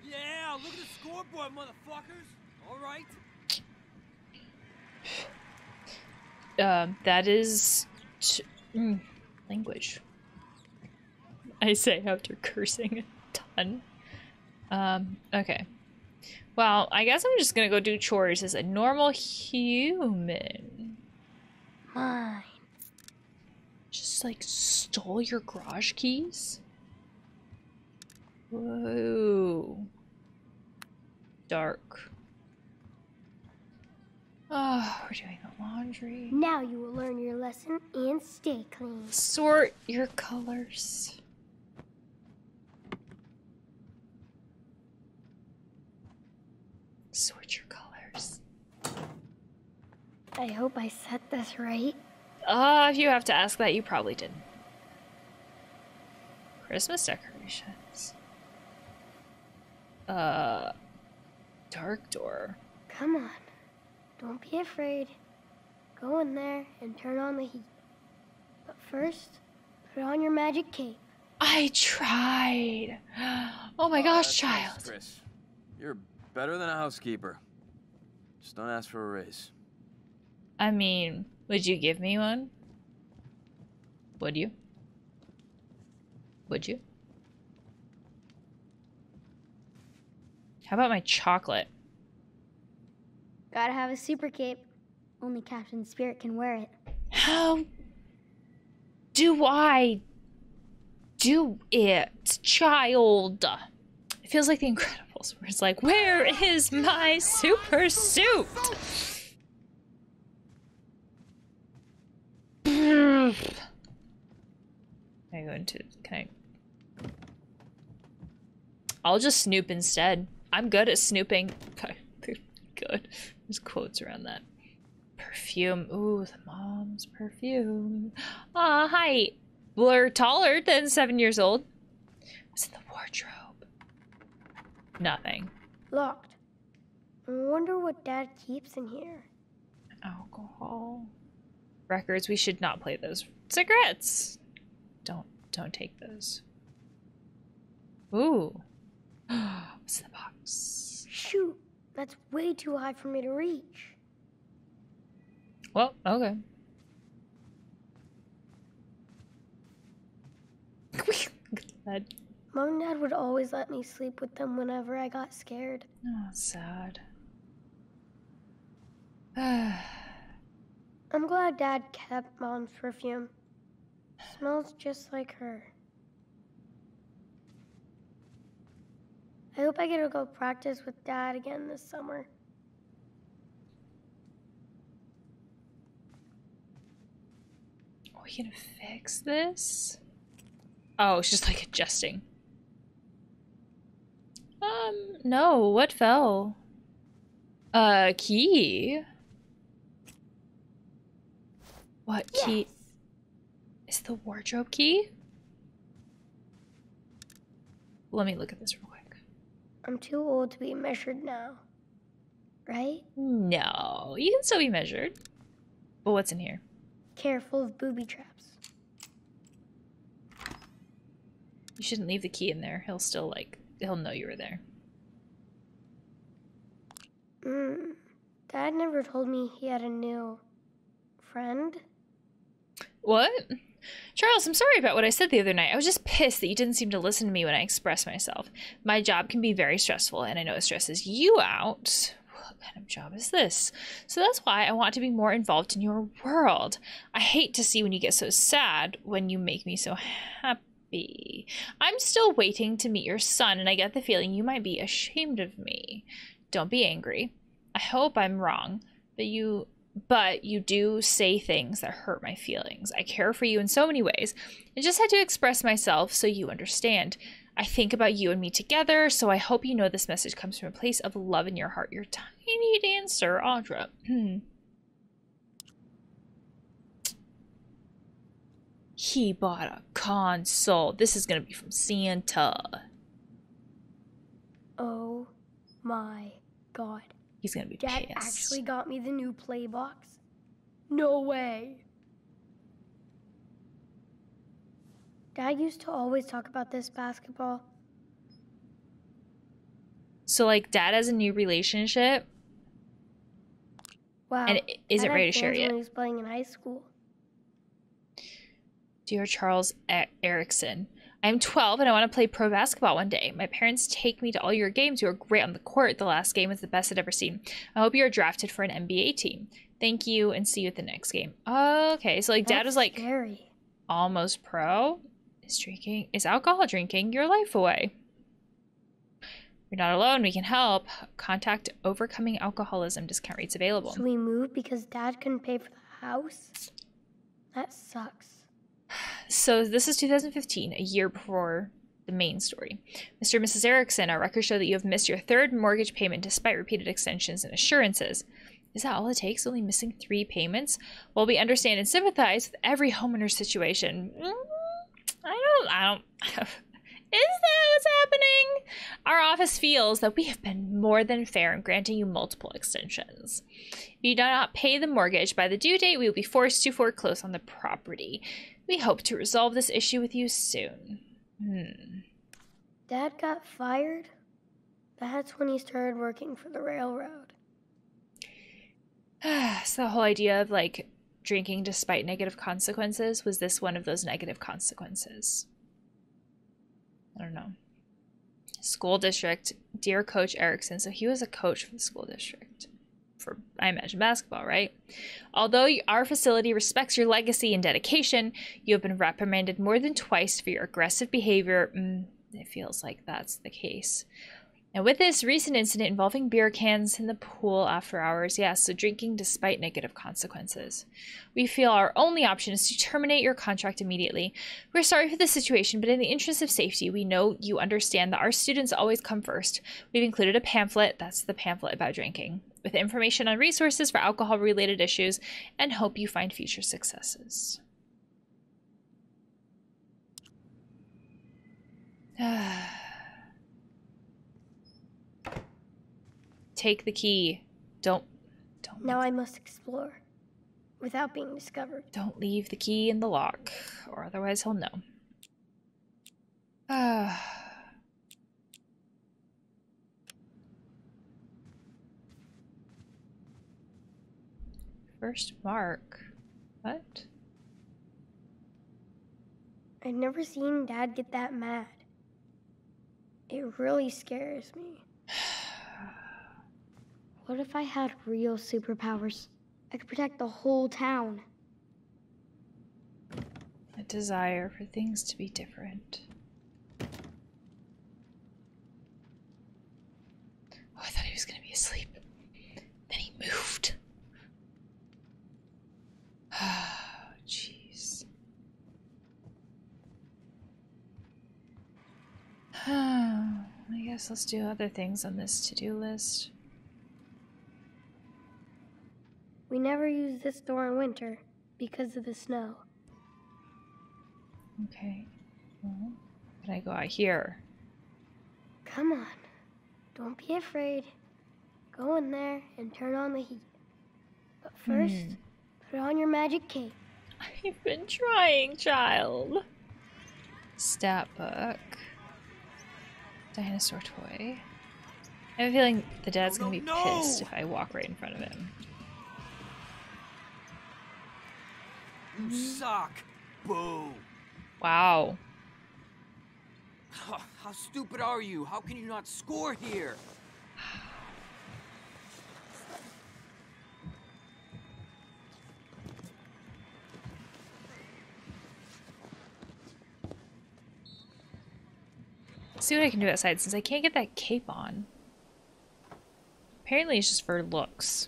Yeah, look at the scoreboard, motherfuckers! Alright.
That is... language. I say after cursing a ton. Okay. Well, I guess I'm just gonna go do chores as a normal human.
Mine.
Just like stole your garage keys? Whoa. Dark. Oh, we're doing the laundry.
Now you will learn your lesson and stay clean.
Sort your colors. Sort your colors.
I hope I set this right.
If you have to ask that, you probably didn't. Christmas decorations. Dark door.
Come on. Don't be afraid. Go in there and turn on the heat. But first, put on your magic cape.
I tried. Oh my gosh,
That's nice,
child.
Chris. You're better than a housekeeper. Just don't ask for a raise.
I mean, would you give me one? Would you? Would you? How about my chocolate?
Gotta have a super cape. Only Captain Spirit can wear it.
How do I do it, child? It feels like The Incredibles, where it's like, where is my super suit? Can I go into, can I? I'll just snoop instead. I'm good at snooping. Good. There's quotes around that. Perfume. Ooh, the mom's perfume. Aw, hi. We're taller than 7 years old. What's in the wardrobe? Nothing.
Locked. I wonder what Dad keeps in here.
Alcohol. Records. We should not play those. Cigarettes. Don't take those. Ooh. What's in the box?
Shoot, that's way too high for me to reach.
Well, okay. That.
Mom and Dad would always let me sleep with them whenever I got scared.
Oh, sad.
I'm glad Dad kept Mom's perfume. Smells just like her. I hope I get to go practice with Dad again this summer.
Are we gonna fix this? Oh, it's just like adjusting. No, what fell? Key? What key? Is the wardrobe key? Let me look at this real quick.
I'm too old to be measured now. Right?
No, you can still be measured. But what's in here?
Careful of booby traps.
You shouldn't leave the key in there. He'll still, like, he'll know you were there.
Dad never told me he had a new friend.
What? Charles, I'm sorry about what I said the other night. I was just pissed that you didn't seem to listen to me when I expressed myself. My job can be very stressful, and I know it stresses you out. What kind of job is this? So that's why I want to be more involved in your world. I hate to see when you get so sad when you make me so happy. I'm still waiting to meet your son, and I get the feeling you might be ashamed of me. Don't be angry. I hope I'm wrong, but you do say things that hurt my feelings. I care for you in so many ways. I just had to express myself so you understand. I think about you and me together, so I hope you know this message comes from a place of love in your heart. Your tiny dancer, Audra. He bought a console. This is gonna be from Santa.
Oh my God.
He's gonna be
Dad
pissed.
actually got me the new play box? No way. Dad used to always talk about this basketball.
So, like, Dad has a new relationship
Wow.
and isn't
Dad
ready
had
to share
fans when
yet.
he was playing in high school.
Dear Charles Erickson, I'm 12 and I want to play pro basketball one day. My parents take me to all your games. You are great on the court. The last game was the best I'd ever seen. I hope you are drafted for an NBA team. Thank you and see you at the next game. Okay, so like Dad was like
scary.
Almost pro. Is alcohol drinking your life away? You're not alone. We can help. Contact Overcoming Alcoholism. Discount rates available.
So we moved because Dad couldn't pay for the house? That sucks.
So this is 2015, a year before the main story. Mr. and Mrs. Erickson, our records show that you have missed your third mortgage payment despite repeated extensions and assurances. Is that all it takes? Only missing 3 payments? Well, we understand and sympathize with every homeowner's situation. I don't. Is that what's happening? Our office feels that we have been more than fair in granting you multiple extensions. If you do not pay the mortgage by the due date, we will be forced to foreclose on the property. We hope to resolve this issue with you soon.
Dad got fired? That's when he started working for the railroad.
So the whole idea of like drinking despite negative consequences, was this one of those negative consequences? I don't know. School district, dear Coach Erickson. So he was a coach for the school district for, I imagine, basketball, right? Although our facility respects your legacy and dedication, you have been reprimanded more than twice for your aggressive behavior. It feels like that's the case. And with this recent incident involving beer cans in the pool after hours, yes, so drinking despite negative consequences. We feel our only option is to terminate your contract immediately. We're sorry for the situation, but in the interest of safety, we know you understand that our students always come first. We've included a pamphlet, that's the pamphlet about drinking, with information on resources for alcohol-related issues, and hope you find future successes. Take the key. Don't.
Now I must explore without being discovered.
Don't leave the key in the lock, or otherwise he'll know. First mark. What?
I've never seen Dad get that mad. It really scares me. What if I had real superpowers? I could protect the whole town.
A desire for things to be different. Oh, I thought he was gonna be asleep. Then he moved. Oh, jeez. I guess let's do other things on this to-do list.
We never use this door in winter because of the snow.
Okay. Well, can I go out here?
Come on. Don't be afraid. Go in there and turn on the heat. But first, put on your magic cape.
I've been trying, child. Stat book. Dinosaur toy. I have a feeling the dad's gonna be pissed if I walk right in front of him.
You suck. Boo.
Wow.
How stupid are you? How can you not score here?
See what I can do outside since I can't get that cape on. Apparently it's just for looks.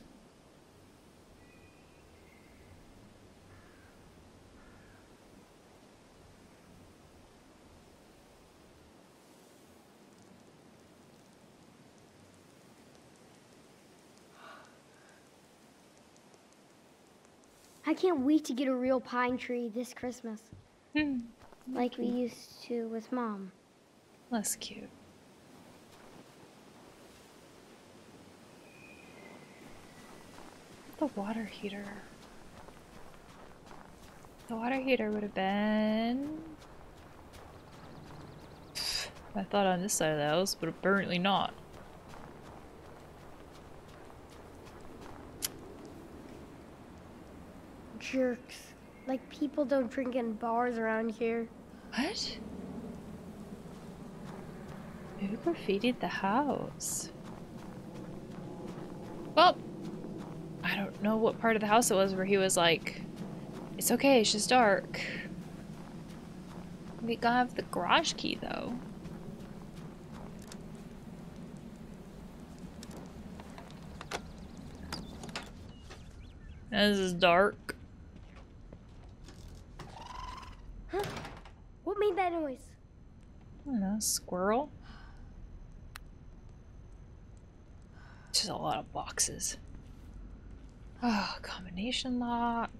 I can't wait to get a real pine tree this Christmas. Like we used to with Mom.
That's cute. The water heater. The water heater would have been... I thought on this side of the house, but apparently not.
Jerks. Like people don't drink in bars around here.
What? Who graffitied the house? Well, I don't know what part of the house it was where he was like, it's okay, it's just dark. We gotta have the garage key though. This is dark.
Huh? What made that noise?
I don't know, squirrel? Just a lot of boxes. Oh, combination lock.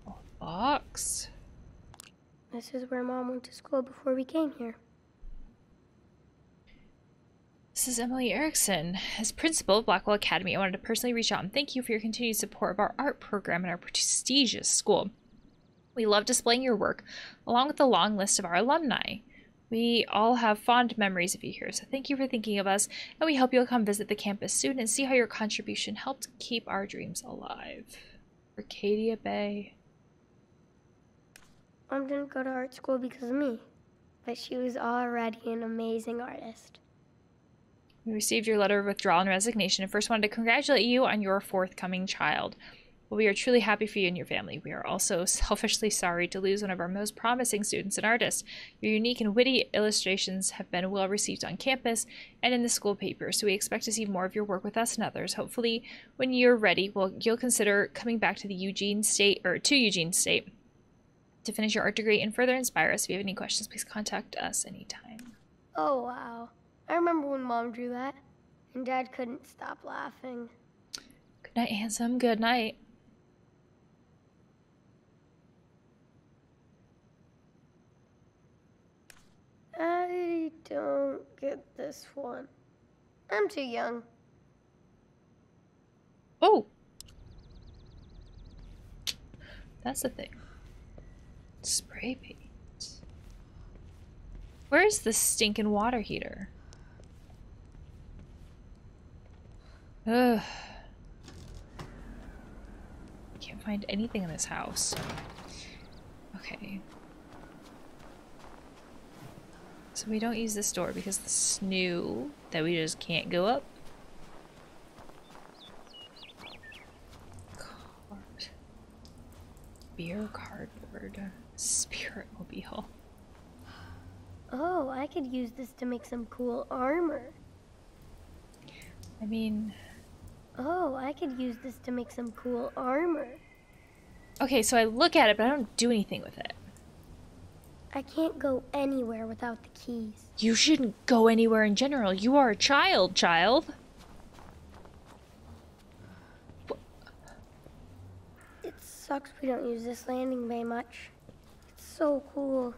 Old box.
This is where Mom went to school before we came here.
This is Emily Erickson. As principal of Blackwell Academy, I wanted to personally reach out and thank you for your continued support of our art program in our prestigious school. We love displaying your work, along with the long list of our alumni. We all have fond memories of you here, so thank you for thinking of us, and we hope you'll come visit the campus soon and see how your contribution helped keep our dreams alive. Arcadia Bay.
Mom didn't go to art school because of me, but she was already an amazing artist.
We received your letter of withdrawal and resignation and first wanted to congratulate you on your forthcoming child. Well, we are truly happy for you and your family. We are also selfishly sorry to lose one of our most promising students and artists. Your unique and witty illustrations have been well received on campus and in the school paper, so we expect to see more of your work with us and others. Hopefully, when you're ready, you'll consider coming back to Eugene State to finish your art degree and further inspire us. If you have any questions, please contact us anytime.
Oh, wow. I remember when Mom drew that, and Dad couldn't stop laughing.
Good night, handsome. Good night.
I don't get this one. I'm too young.
Oh! That's the thing. Spray paint. Where's the stinking water heater? Ugh. Can't find anything in this house. Okay. So we don't use this door because the snow that we just can't go up. Card. Beer cardboard. Spirit mobile.
Oh, I could use this to make some cool armor.
I mean...
Oh, I could use this to make some cool armor.
Okay, so I look at it, but I don't do anything with it.
I can't go anywhere without the keys.
You shouldn't go anywhere in general. You are a child, child.
It sucks we don't use this landing bay much. It's so cool.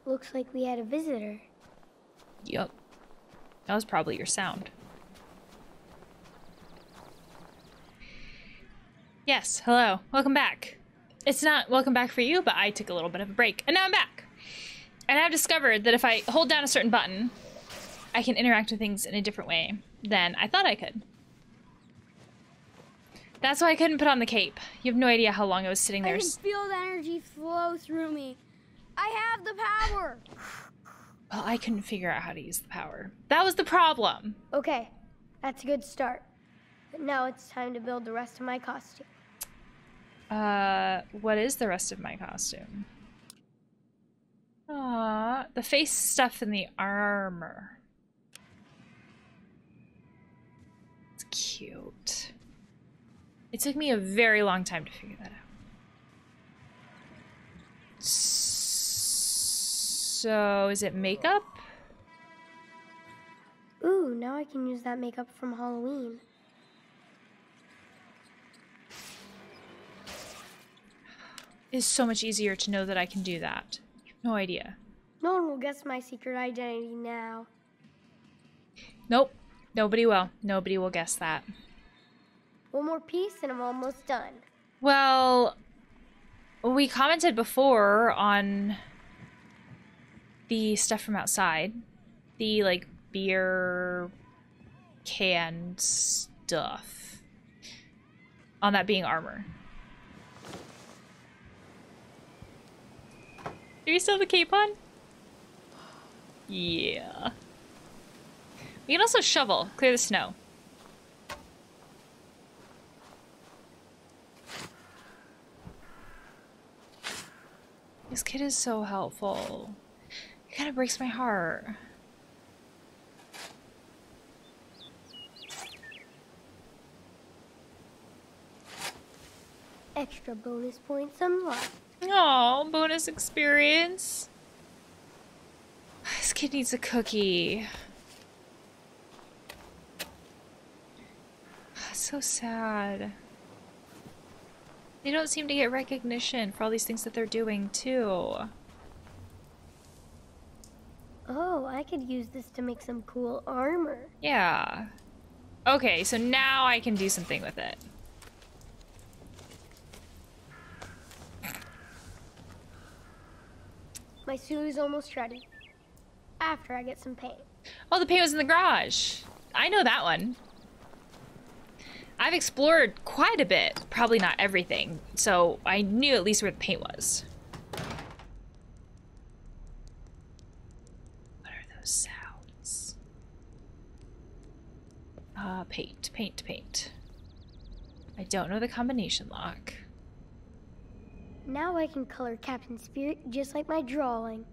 Looks like we had a visitor.
Yup. That was probably your sound. Yes, hello. Welcome back. It's not welcome back for you, but I took a little bit of a break, and now I'm back. And I've discovered that if I hold down a certain button, I can interact with things in a different way than I thought I could. That's why I couldn't put on the cape. You have no idea how long I was sitting there.
I can feel the energy flow through me. I have the power.
Well, I couldn't figure out how to use the power. That was the problem.
Okay, that's a good start. But now it's time to build the rest of my costume.
What is the rest of my costume? The face stuff and the armor. It's cute. It took me a very long time to figure that out. So, is it makeup?
Ooh, now I can use that makeup from Halloween.
It's so much easier to know that I can do that. You have no idea.
No one will guess my secret identity now.
Nope. Nobody will. Nobody will guess that.
One more piece and I'm almost done.
Well, we commented before on the stuff from outside. The, like, beer can stuff. On that being armor. Do you still have the cape on? Yeah. We can also shovel, clear the snow. This kid is so helpful. It kind of breaks my heart.
Extra bonus points unlocked.
Oh, bonus experience. This kid needs a cookie. So sad. They don't seem to get recognition for all these things that they're doing, too.
Oh, I could use this to make some cool armor.
Yeah. Okay, so now I can do something with it.
My suit is almost ready. After I get some paint.
Oh, the paint was in the garage. I know that one. I've explored quite a bit. Probably not everything. So I knew at least where the paint was. What are those sounds? Paint, paint, paint. I don't know the combination lock.
Now I can color Captain Spirit just like my drawing.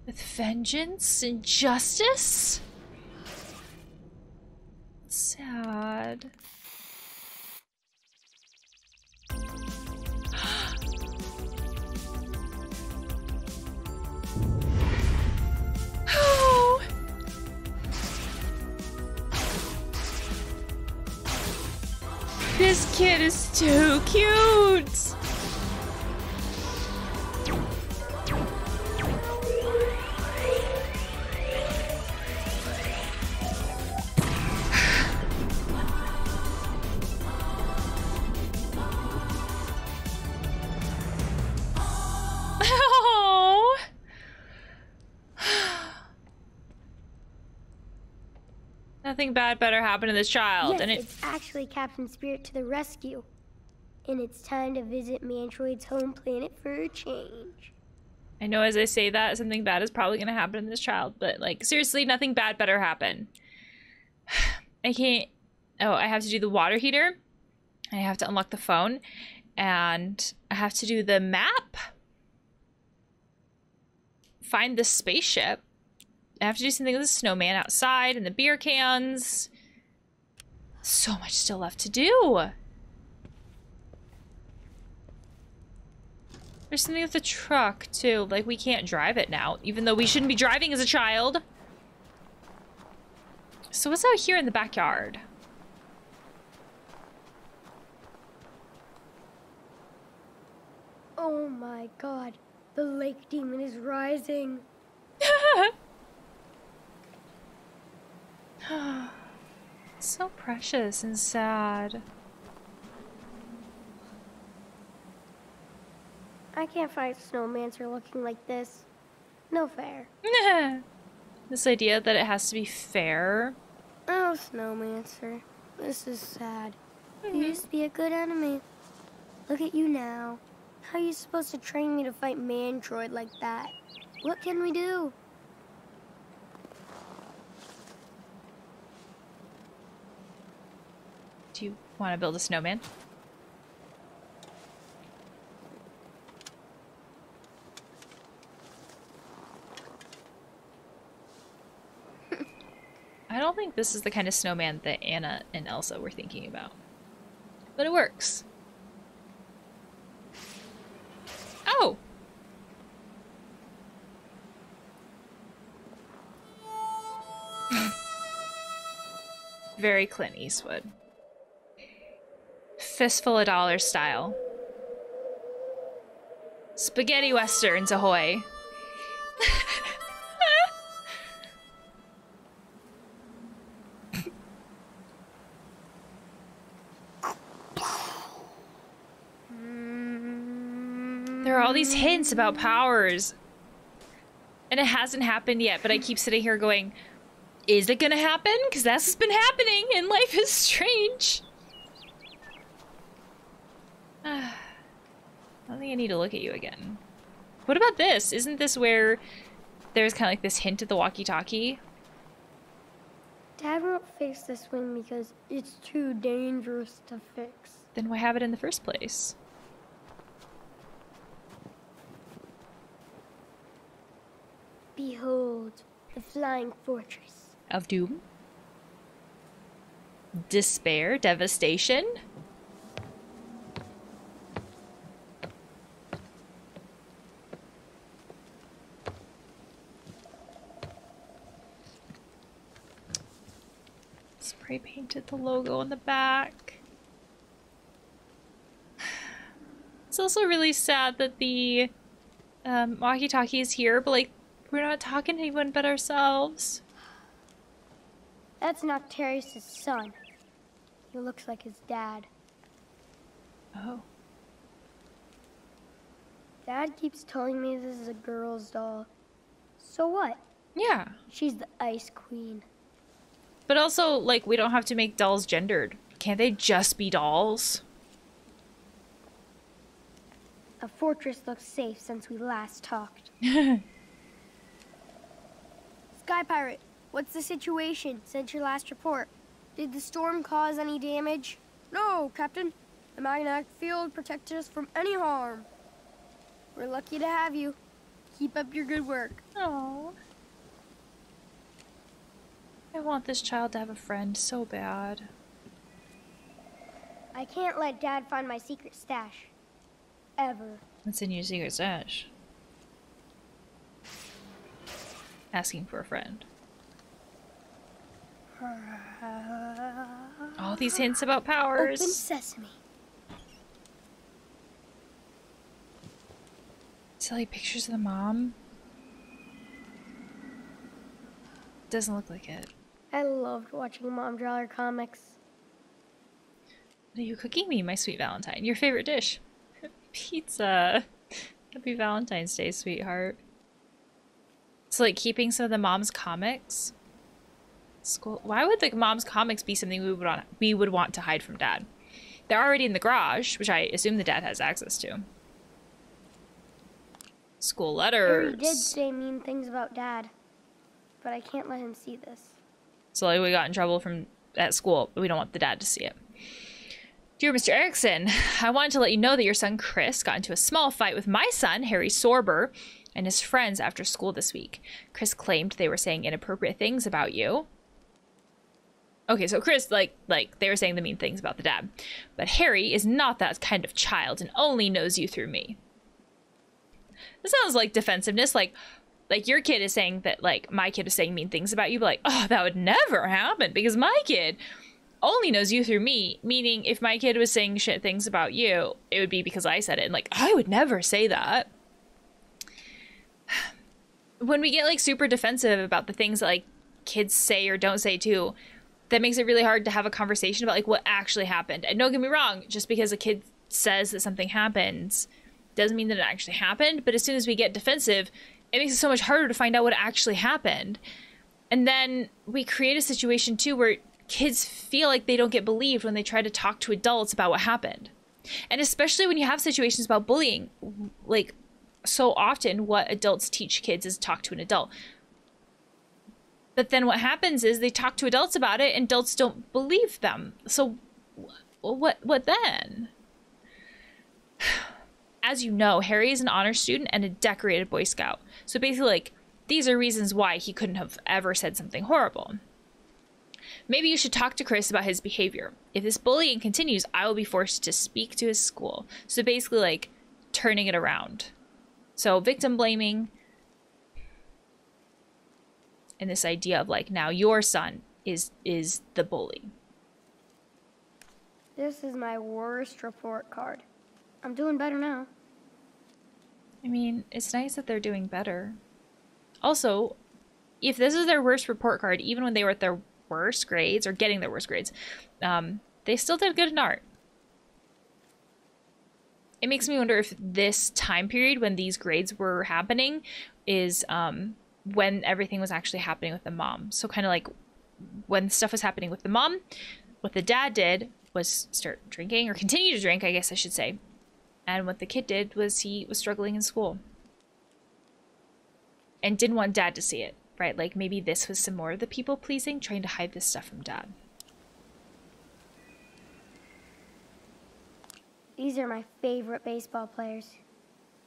With vengeance and justice? Sad. Oh. This kid is too cute. Nothing bad better happen to this child.
Yes,
and
it's actually Captain Spirit to the rescue. And it's time to visit Mantroid's home planet for a change.
I know as I say that, something bad is probably going to happen to this child. But, like, seriously, nothing bad better happen. I can't... Oh, I have to do the water heater. I have to unlock the phone. And I have to do the map. Find the spaceship. I have to do something with the snowman outside and the beer cans. So much still left to do. There's something with the truck, too. Like, we can't drive it now, even though we shouldn't be driving as a child. So what's out here in the backyard?
Oh my god, the lake demon is rising.
So precious and sad.
I can't fight snowmancer looking like this. No fair.
This idea that it has to be fair.
Oh, snowmancer. This is sad. You used to be a good enemy. Look at you now. How are you supposed to train me to fight Mantroid like that? What can we do?
Do you want to build a snowman? I don't think this is the kind of snowman that Anna and Elsa were thinking about. But it works. Oh! Very Clint Eastwood. Fistful of dollars style. Spaghetti westerns ahoy. There are all these hints about powers. And it hasn't happened yet, but I keep sitting here going, is it gonna happen? Because that's what's been happening in Life is Strange. I don't think I need to look at you again. What about this? Isn't this where there's kind of like this hint at the walkie-talkie?
Dad won't fix this wing because it's too dangerous to fix.
Then why have it in the first place?
Behold, the flying fortress.
Of doom? Despair? Devastation? Spray painted the logo on the back. It's also really sad that the walkie-talkie is here, but like, we're not talking to anyone but ourselves.
That's Noctarius' son. He looks like his dad.
Oh.
Dad keeps telling me this is a girl's doll. So what?
Yeah.
She's the Ice Queen.
But also, like, we don't have to make dolls gendered. Can't they just be dolls?
A fortress looks safe since we last talked.
Sky Pirate, what's the situation since your last report? Did the storm cause any damage? No, Captain. The magnetic field protected us from any harm. We're lucky to have you. Keep up your good work.
Oh. I want this child to have a friend so bad.
I can't let Dad find my secret stash. Ever.
What's in your secret stash? Asking for a friend. All these hints about powers.
Open sesame.
Silly pictures of the mom. Doesn't look like it.
I loved watching Mom draw her comics.
What are you cooking me, my sweet Valentine? Your favorite dish? Pizza. Happy Valentine's Day, sweetheart. So, like, keeping some of the mom's comics? School. Why would the mom's comics be something we would want to hide from Dad? They're already in the garage, which I assume the dad has access to. School letters.
Harry did say mean things about Dad, but I can't let him see this.
So, like, we got in trouble at school, but we don't want the dad to see it. Dear Mr. Erickson, I wanted to let you know that your son Chris got into a small fight with my son, Harry Sorber, and his friends after school this week. Chris claimed they were saying inappropriate things about you. Okay, so Chris, like they were saying the mean things about the dad. But Harry is not that kind of child and only knows you through me. This sounds like defensiveness, like your kid is saying that, like, my kid is saying mean things about you, but like, oh, that would never happen because my kid only knows you through me, meaning if my kid was saying shit things about you, it would be because I said it, and like, I would never say that. When we get like super defensive about the things that like kids say or don't say too, that makes it really hard to have a conversation about like what actually happened. And don't get me wrong, just because a kid says that something happens doesn't mean that it actually happened, but as soon as we get defensive, it makes it so much harder to find out what actually happened. And then we create a situation too where kids feel like they don't get believed when they try to talk to adults about what happened. And especially when you have situations about bullying, like so often what adults teach kids is talk to an adult. But then what happens is they talk to adults about it and adults don't believe them. So what then? As you know, Harry is an honor student and a decorated Boy Scout. So basically, like, these are reasons why he couldn't have ever said something horrible. Maybe you should talk to Chris about his behavior. If this bullying continues, I will be forced to speak to his school. So basically, like, turning it around. So victim blaming. And this idea of, like, now your son is the bully.
This is my worst report card. I'm doing better now.
I mean, it's nice that they're doing better. Also, if this is their worst report card, even when they were at their worst grades, or getting their worst grades, they still did good in art. It makes me wonder if this time period when these grades were happening is when everything was actually happening with the mom. So kind of like when stuff was happening with the mom, what the dad did was start drinking, or continue to drink, I guess I should say. And what the kid did was he was struggling in school. And didn't want dad to see it, right? Like maybe this was some more of the people pleasing, trying to hide this stuff from dad.
These are my favorite baseball players,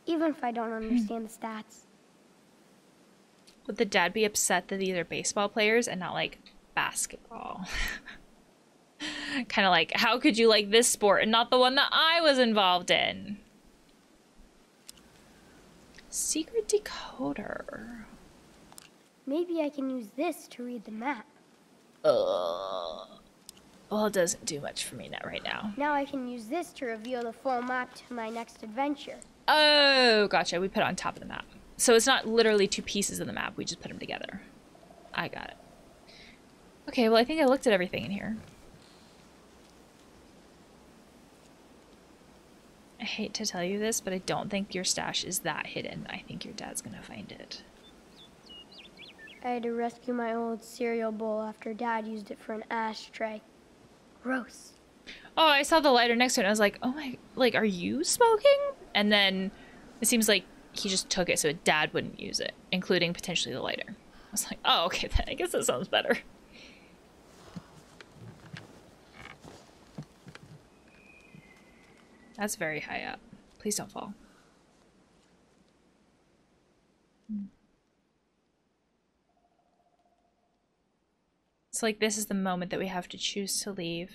even if I don't understand the stats.
Would the dad be upset that these are baseball players and not like basketball? Kind of like, how could you like this sport and not the one that I was involved in? Secret decoder.
Maybe I can use this to read the map.
Well, it doesn't do much for me right now.
Now I can use this to reveal the full map to my next adventure.
Oh, gotcha. We put it on top of the map. So it's not literally two pieces of the map. We just put them together. I got it. Okay, well, I think I looked at everything in here. I hate to tell you this, but I don't think your stash is that hidden. I think your dad's gonna find it.
I had to rescue my old cereal bowl after Dad used it for an ashtray. Gross.
Oh, I saw the lighter next to it and I was like, oh my, like, are you smoking? And then it seems like he just took it so Dad wouldn't use it, including potentially the lighter. I was like, oh, okay, then I guess that sounds better. That's very high up. Please don't fall. It's like this is the moment that we have to choose to leave.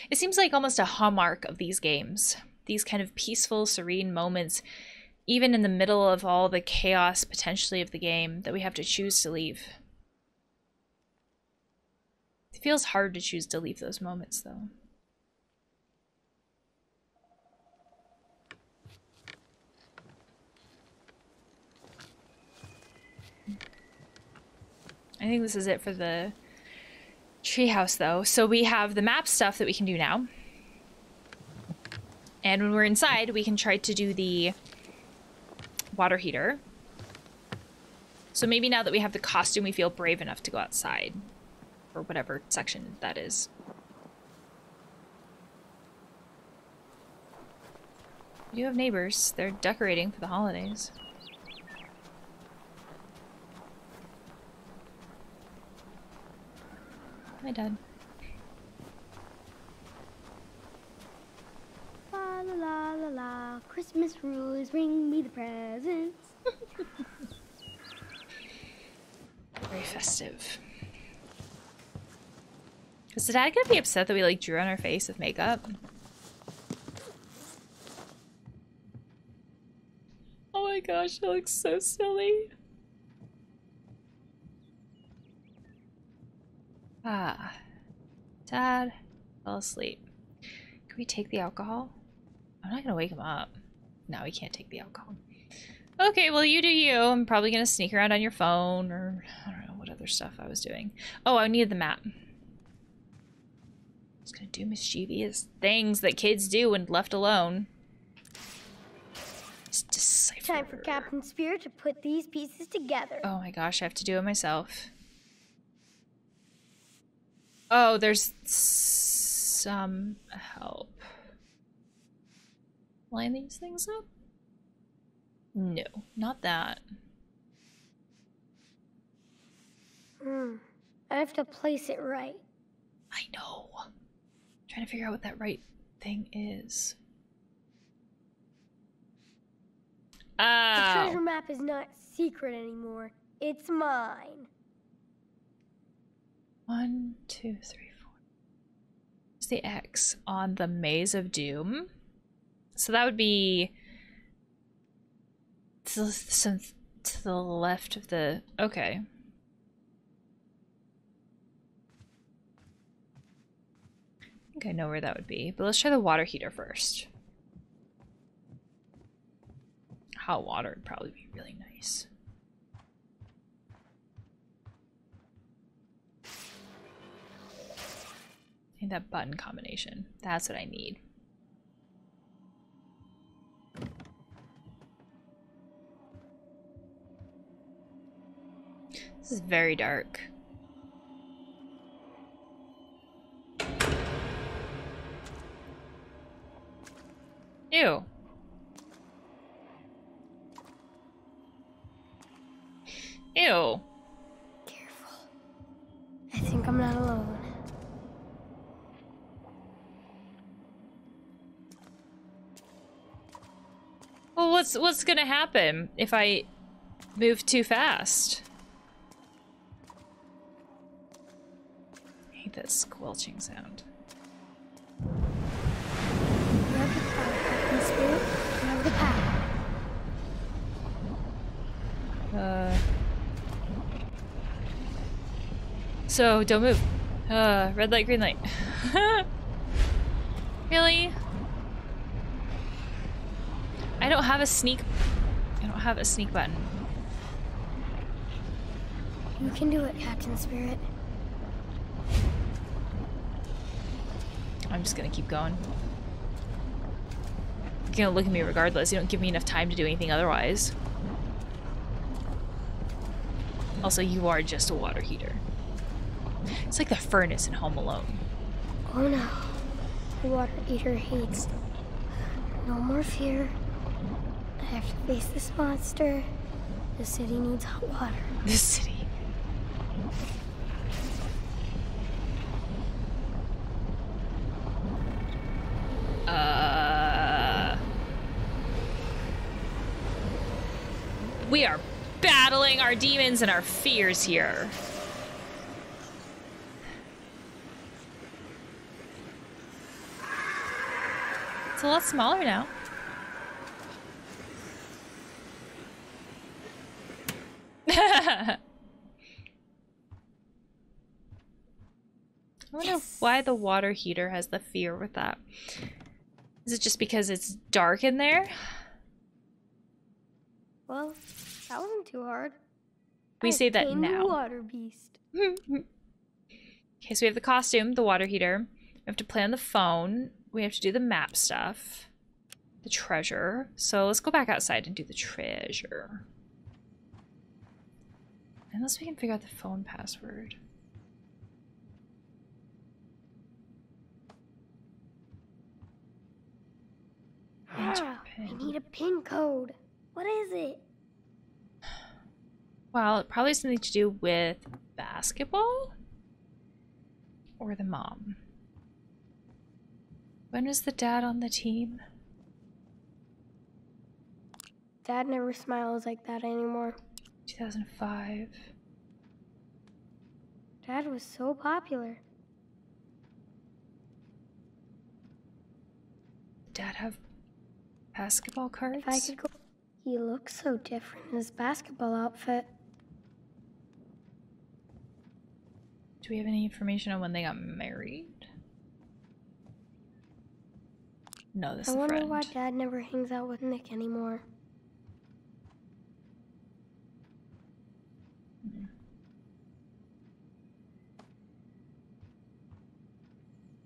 It seems like almost a hallmark of these games. These kind of peaceful, serene moments, even in the middle of all the chaos potentially of the game, that we have to choose to leave. It feels hard to choose to leave those moments, though. I think this is it for the treehouse, though. So we have the map stuff that we can do now. And when we're inside, we can try to do the water heater. So maybe now that we have the costume, we feel brave enough to go outside. Or whatever section that is. We do have neighbors. They're decorating for the holidays. Hi, Dad.
La la la la la, Christmas rules, bring me the presents.
Very festive. Is the dad gonna be upset that we like drew on her face with makeup? Oh my gosh, that looks so silly. Ah. Dad fell asleep. Can we take the alcohol? I'm not gonna wake him up. No, we can't take the alcohol. Okay, well you do you. I'm probably gonna sneak around on your phone or I don't know what other stuff I was doing. Oh, I needed the map. I was gonna do mischievous things that kids do when left alone. Just decipher.
Time for Captain Spirit to put these pieces together.
Oh my gosh, I have to do it myself. Oh, there's some help. Line these things up? No, not that.
I have to place it right.
I know. I'm trying to figure out what that right thing is.
The treasure
Oh.
map is not secret anymore. It's mine.
1, 2, 3, 4. Where's the X on the Maze of Doom? So that would be to the left of the... Okay. I think I know where that would be, but let's try the water heater first. Hot water would probably be really nice. I need that button combination. That's what I need. This is very dark. Ew. Ew.
Careful. I think I'm not alone.
Well, what's gonna happen if I move too fast? I hate that squelching sound.
Grab the power, Captain Spirit. Grab the power.
So don't move. Red light, green light. Really? I don't have a sneak button.
You can do it, Captain Spirit.
I'm just gonna keep going. You're gonna look at me regardless. You don't give me enough time to do anything otherwise. Also, you are just a water heater. It's like the furnace in Home Alone.
Oh no. The water eater hates. No more fear. I have to face this monster. The city needs hot water.
This city. We are battling our demons and our fears here. It's a lot smaller now. I wonder why the water heater has the fear with that. Is it just because it's dark in there?
Well, that wasn't too hard.
We say that
tamed
now.
the water beast.
Okay, so we have the costume, the water heater. We have to play on the phone. We have to do the map stuff. The treasure. So let's go back outside and do the treasure. Unless we can figure out the phone password.
Ah, I need a pin code. What is it?
Well, it probably has something to do with basketball? Or the mom. When was the dad on the team?
Dad never smiles like that anymore.
2005.
Dad was so popular.
dad have basketball cards?
If I could go... He looks so different in his basketball outfit.
Do we have any information on when they got married? No, this is a friend.
I wonder why Dad never hangs out with Nick anymore.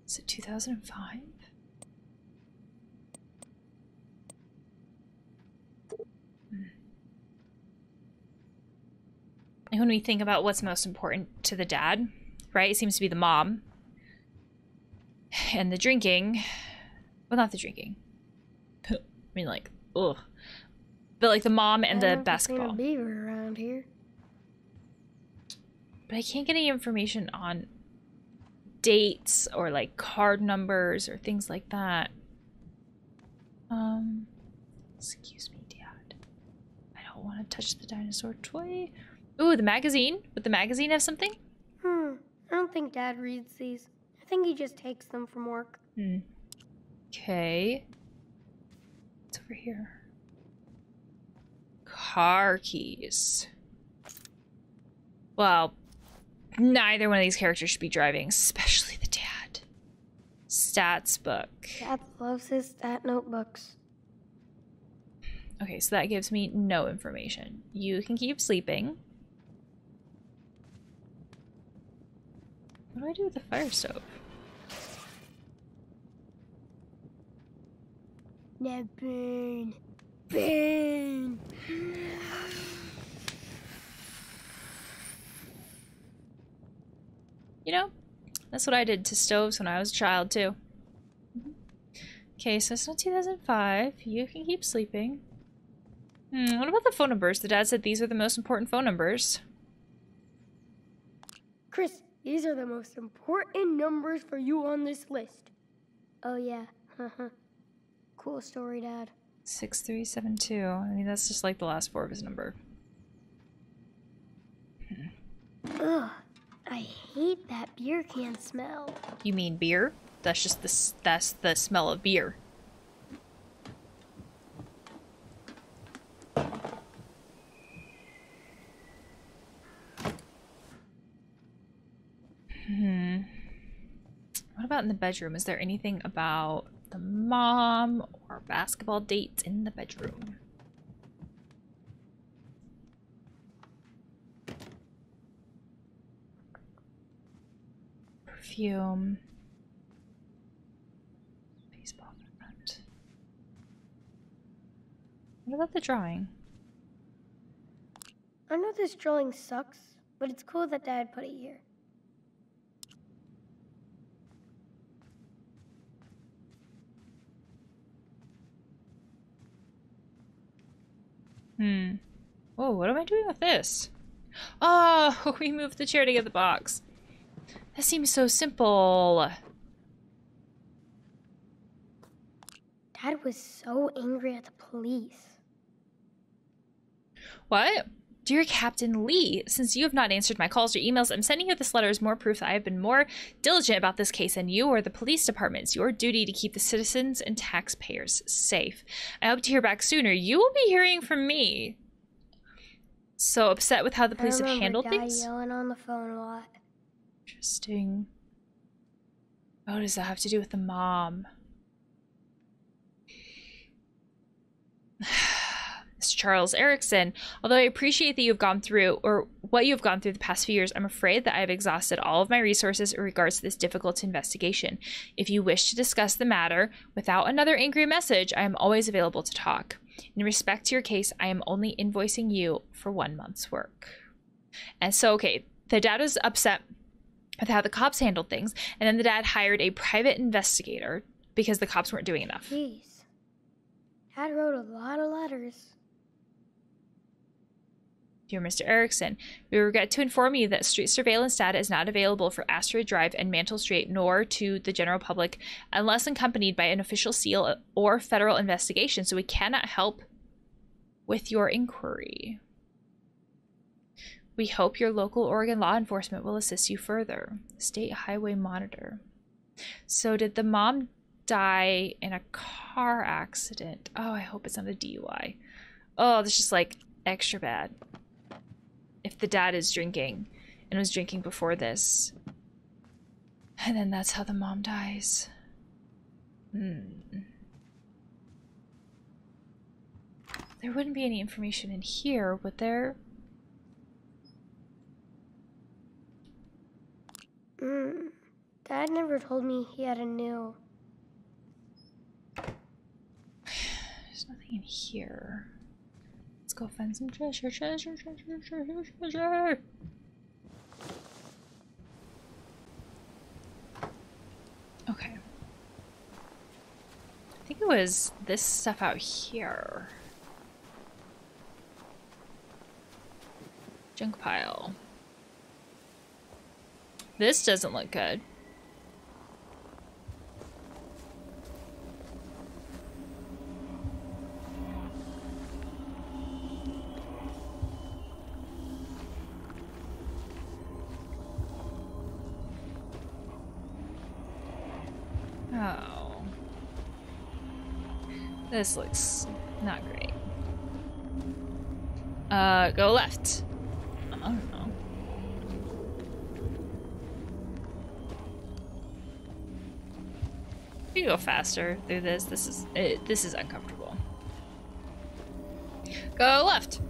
Is it 2005? And when we think about what's most important to the dad, right? It seems to be the mom. And the drinking. Well, not the drinking. I mean, like, ugh. But like the mom and the basketball.
I've seen a beaver around here.
But I can't get any information on dates or like card numbers or things like that. Excuse me, Dad. I don't want to touch the dinosaur toy. Ooh, the magazine. Would the magazine have something?
I don't think Dad reads these. I think he just takes them from work.
Okay. What's over here? Car keys. Well, neither one of these characters should be driving, especially the dad. Stats book.
Dad loves his stat notebooks.
Okay, so that gives me no information. You can keep sleeping. What do I do with the fire stove?
Now burn. Burn.
You know, that's what I did to stoves when I was a child, too. Okay, so it's not 2005. You can keep sleeping. What about the phone numbers? The dad said these are the most important phone numbers.
Chris, these are the most important numbers for you on this list.
Oh, yeah. Cool story, Dad.
6372. I mean, that's just like the last four of his number.
Ugh. I hate that beer can smell.
You mean beer? That's just that's the smell of beer. What about in the bedroom? Is there anything about the mom or basketball dates in the bedroom? Perfume. Baseball front. What about the drawing?
I know this drawing sucks, but it's cool that Dad put it here.
Oh, what am I doing with this? Oh, we moved the chair to get the box. That seems so simple.
Dad was so angry at the police.
What? Dear Captain Lee, since you have not answered my calls or emails, I'm sending you this letter as more proof that I have been more diligent about this case than you or the police department. It's your duty to keep the citizens and taxpayers safe. I hope to hear back sooner. You will be hearing from me. So upset with how the police have handled things?
Dad yelling on the phone a lot.
Interesting. What does that have to do with the mom? Mr. Charles Erickson, although I appreciate that you've gone through, or what you've gone through the past few years, I'm afraid that I have exhausted all of my resources in regards to this difficult investigation. If you wish to discuss the matter without another angry message, I am always available to talk. In respect to your case, I am only invoicing you for 1 month's work. And so, okay, the dad was upset with how the cops handled things, and then the dad hired a private investigator because the cops weren't doing enough.
Jeez. Dad wrote a lot of letters.
Dear Mr. Erickson, we regret to inform you that street surveillance data is not available for Asteroid Drive and Mantle Street, nor to the general public, unless accompanied by an official seal or federal investigation, so we cannot help with your inquiry. We hope your local Oregon law enforcement will assist you further. State Highway Monitor. So did the mom die in a car accident. Oh, I hope it's not a DUI. Oh, this is just like extra bad. If the dad is drinking and was drinking before this. And then that's how the mom dies. There wouldn't be any information in here, would there?
Dad never told me he had a nail.
There's nothing in here. Let's go find some treasure, treasure. Okay. I think it was this stuff out here. Junk pile. This doesn't look good. Oh. This looks not great. Go left. I don't know. You can go faster through this. This is uncomfortable. Go left.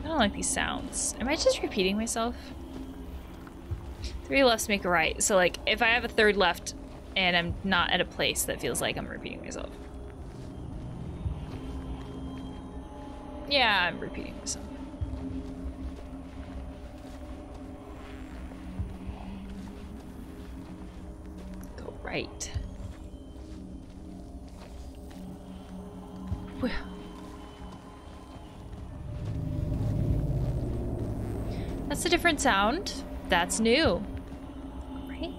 I don't like these sounds. Am I just repeating myself? 3 lefts make a right. So like if I have a third left and I'm not at a place that feels like I'm repeating myself. Yeah, I'm repeating myself. Go right. Well. That's a different sound. That's new. Right?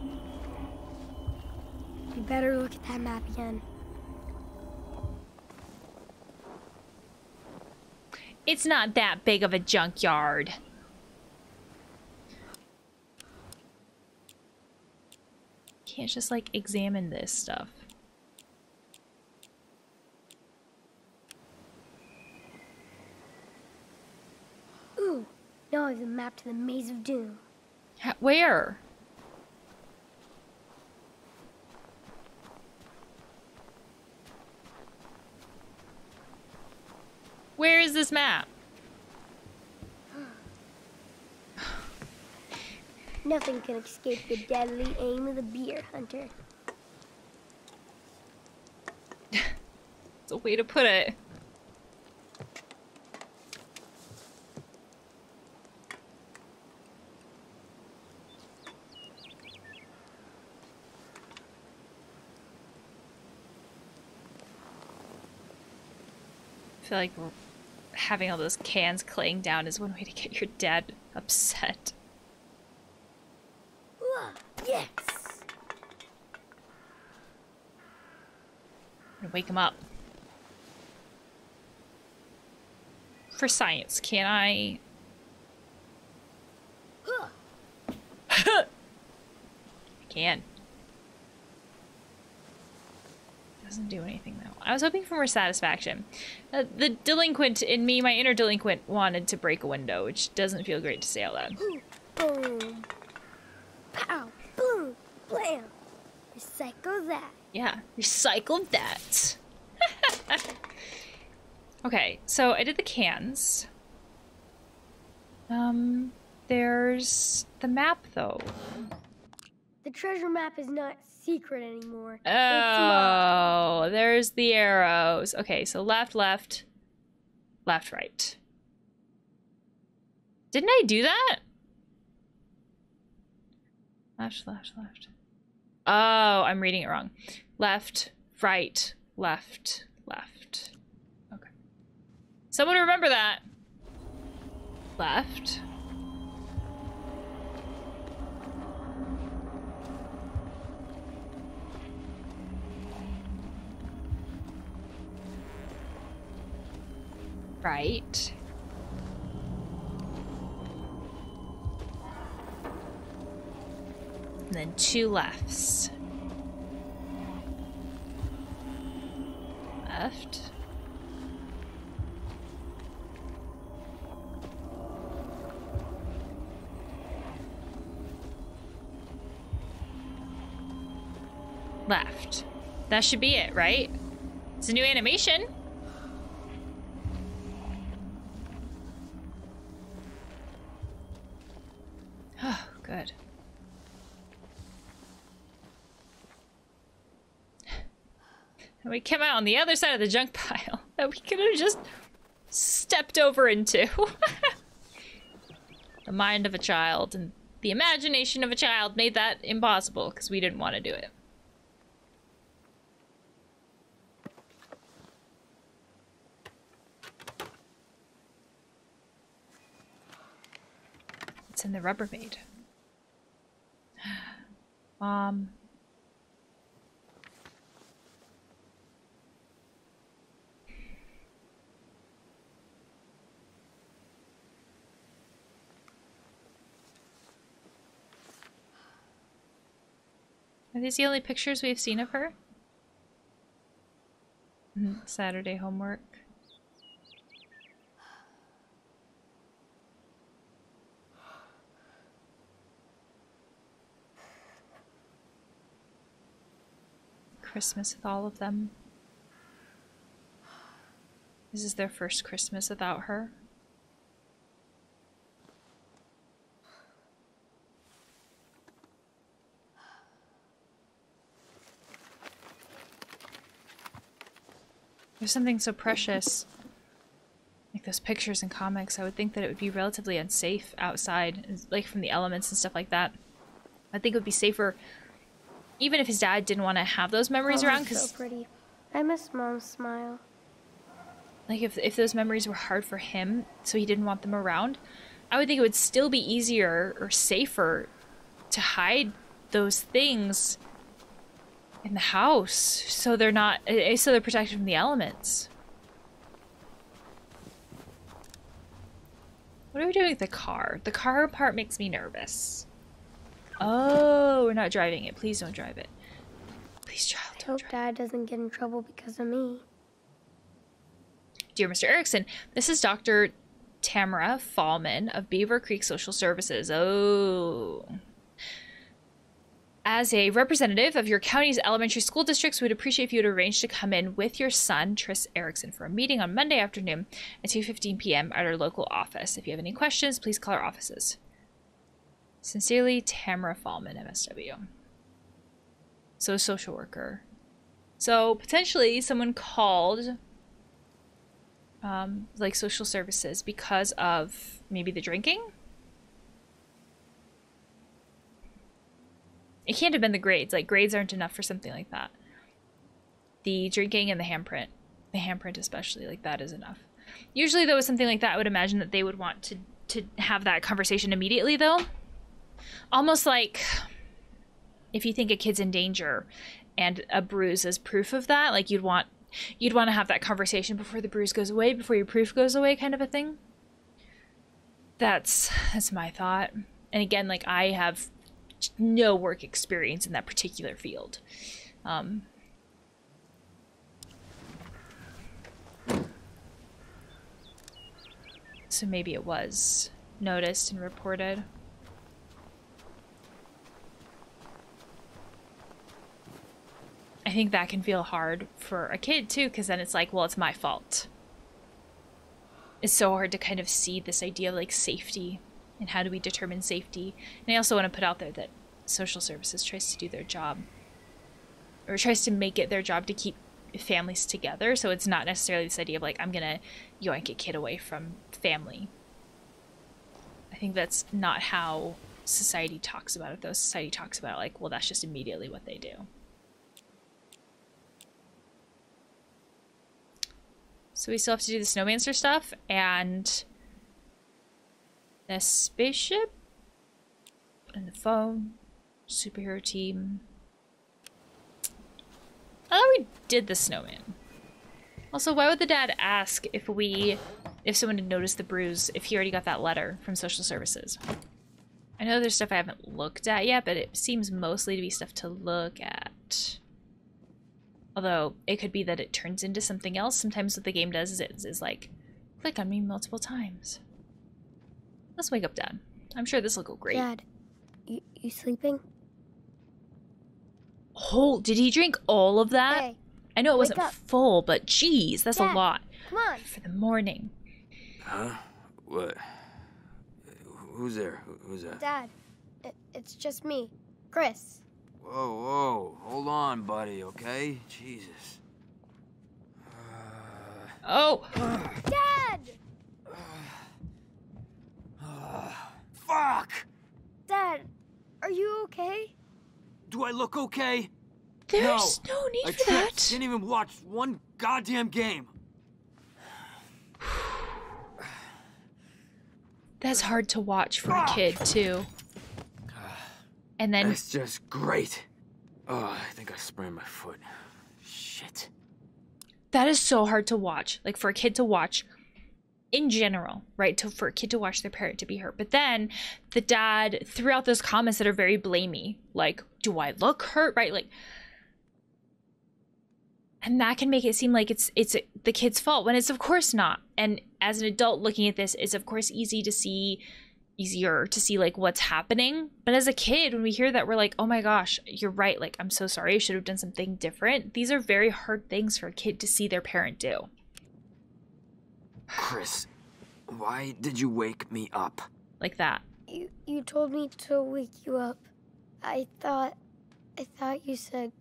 You better look at that map again.
It's not that big of a junkyard. Can't just like examine this stuff.
Ooh, now I have the map to the Maze of Doom.
Where? Where is this map?
Nothing can escape the deadly aim of the beer hunter.
It's a way to put it. I feel like having all those cans claying down is one way to get your dad upset.
Yes!
I'm gonna wake him up. For science, can I? I can. Doesn't do anything though. I was hoping for more satisfaction. The delinquent in me, my inner delinquent, wanted to break a window, which doesn't feel great to say out loud.
Boom. Pow. Boom. Blam. Recycle that.
Yeah, recycle that. Okay, so I did the cans. There's the map though.
The treasure map is not secret anymore.
Oh, there's the arrows. Okay, so left, left, left, right. Didn't I do that? Left, left, left. Oh, I'm reading it wrong. Left, right, left, left. Okay. Someone remember that. Left. Right. And then 2 lefts. Left. Left. That should be it, right? It's a new animation. Oh, good. And we came out on the other side of the junk pile that we could have just stepped over into. The mind of a child and the imagination of a child made that impossible because we didn't want to do it. It's in the Rubbermaid. Mom. Are these the only pictures we've seen of her? Saturday homework. Christmas with all of them. This is their first Christmas without her. There's something so precious, like those pictures and comics. I would think that it would be relatively unsafe outside, like from the elements and stuff like that. I think it would be safer, even if his dad didn't want to have those memories around. Because
so pretty. I miss Mom's smile.
Like if those memories were hard for him, so he didn't want them around, I would think it would still be easier or safer to hide those things in the house, so they're not, so they're protected from the elements. What are we doing with the car? The car part makes me nervous. Oh, we're not driving it. Please don't drive it. Please, child,
I hope Dad doesn't get in trouble because of me.
Dear Mr. Erickson, this is Dr. Tamara Fallman of Beaver Creek Social Services. Oh. As a representative of your county's elementary school districts, we would appreciate if you would arrange to come in with your son, Tris Erickson, for a meeting on Monday afternoon at 2:15 p.m. at our local office. If you have any questions, please call our offices. Sincerely, Tamara Fallman, MSW. So, social worker. So, potentially, someone called, like, social services because of maybe the drinking? It can't have been the grades. Like, grades aren't enough for something like that. The drinking and the handprint especially, like, that is enough. Usually, though, with something like that, I would imagine that they would want to have that conversation immediately, though. Almost like if you think a kid's in danger and a bruise is proof of that, like, you'd want to have that conversation before the bruise goes away, before your proof goes away, kind of a thing. That's my thought. And again, like, I have no work experience in that particular field. So maybe it was noticed and reported. I think that can feel hard for a kid too, because then it's like, well, it's my fault. It's so hard to kind of see this idea of, like, safety and how do we determine safety. And I also want to put out there that social services tries to do their job, or tries to make it their job to keep families together. So it's not necessarily this idea of, like, I'm gonna yoink a kid away from family. I think that's not how society talks about it, though. Society talks about it like, well, that's just immediately what they do. So we still have to do the Snowmancer stuff and the spaceship and the phone, superhero team. I thought we did the snowman. Also, why would the dad ask if someone had noticed the bruise if he already got that letter from social services? I know there's stuff I haven't looked at yet, but it seems mostly to be stuff to look at. Although, it could be that it turns into something else. Sometimes what the game does is like, click on me multiple times. Let's wake up Dad. I'm sure this will go great.
Dad, you sleeping?
Oh, did he drink all of that?
Hey,
I know it wasn't
up.
full, but geez, that's
Dad,
a lot.
come on.
For the morning.
Huh? What? Who's there? Who's that?
Dad, it's just me, Chris.
Whoa, whoa. Hold on, buddy, okay? Jesus.
Oh!
Dad!
Fuck!
Dad, are you okay?
Do I look okay?
There's no need
I
for
tripped.
that.
Didn't even watch one goddamn game.
That's hard to watch for a kid, too. And then...
That's just great. Oh, I think I sprained my foot. Shit.
That is so hard to watch. Like, for a kid to watch in general, right? For a kid to watch their parent to be hurt. But then the dad threw out those comments that are very blamey. Like, do I look hurt? Right? Like, and that can make it seem like it's the kid's fault when it's of course not. And as an adult looking at this, it's of course easier to see like what's happening. But as a kid, when we hear that, we're like, oh my gosh, you're right. Like, I'm so sorry. I should have done something different. These are very hard things for a kid to see their parent do.
Chris, why did you wake me up?
Like that.
You told me to wake you up. I thought you said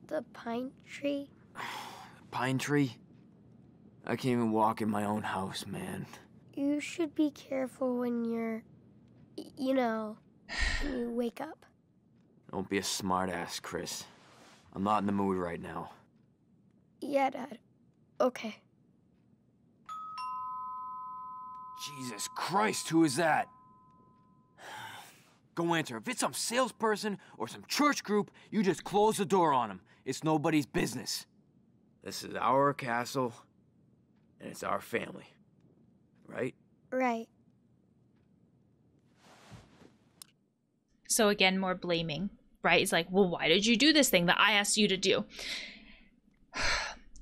the pine tree.
Pine tree? I can't even walk in my own house, man.
You should be careful when you're, when you wake up.
Don't be a smartass, Chris. I'm not in the mood right now.
Yeah, Dad. Okay.
Jesus Christ, who is that? Go answer. If it's some salesperson or some church group, you just close the door on them. It's nobody's business. This is our castle, and it's our family. Right?
Right.
So again, more blaming, right? It's like, well, why did you do this thing that I asked you to do?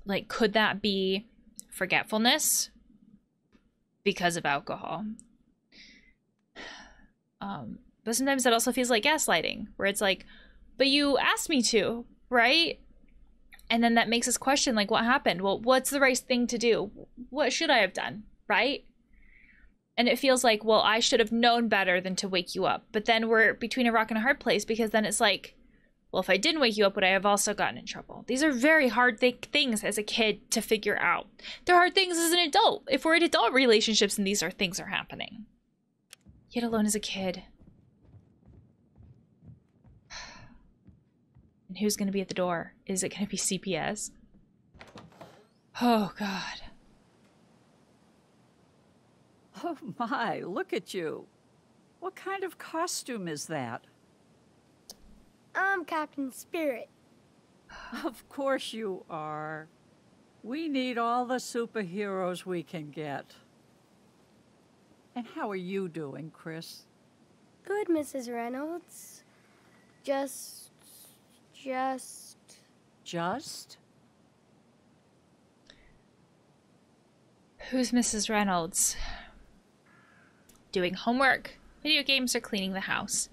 Like, could that be forgetfulness because of alcohol? But sometimes it also feels like gaslighting, where it's like, but you asked me to, right? And then that makes us question, like, what happened? Well, what's the right thing to do? What should I have done, right? And it feels like, well, I should have known better than to wake you up. But then we're between a rock and a hard place, because then it's like, well, if I didn't wake you up, would I have also gotten in trouble? These are very hard things as a kid to figure out. They're hard things as an adult. If we're in adult relationships and these things are happening. Yet alone as a kid. And who's going to be at the door? Is it going to be CPS? Oh, God.
Oh my, look at you. What kind of costume is that?
I'm Captain Spirit.
Of course you are. We need all the superheroes we can get. And how are you doing, Chris?
Good, Mrs. Reynolds. Just?
Who's Mrs. Reynolds? Doing homework, video games, or cleaning the house?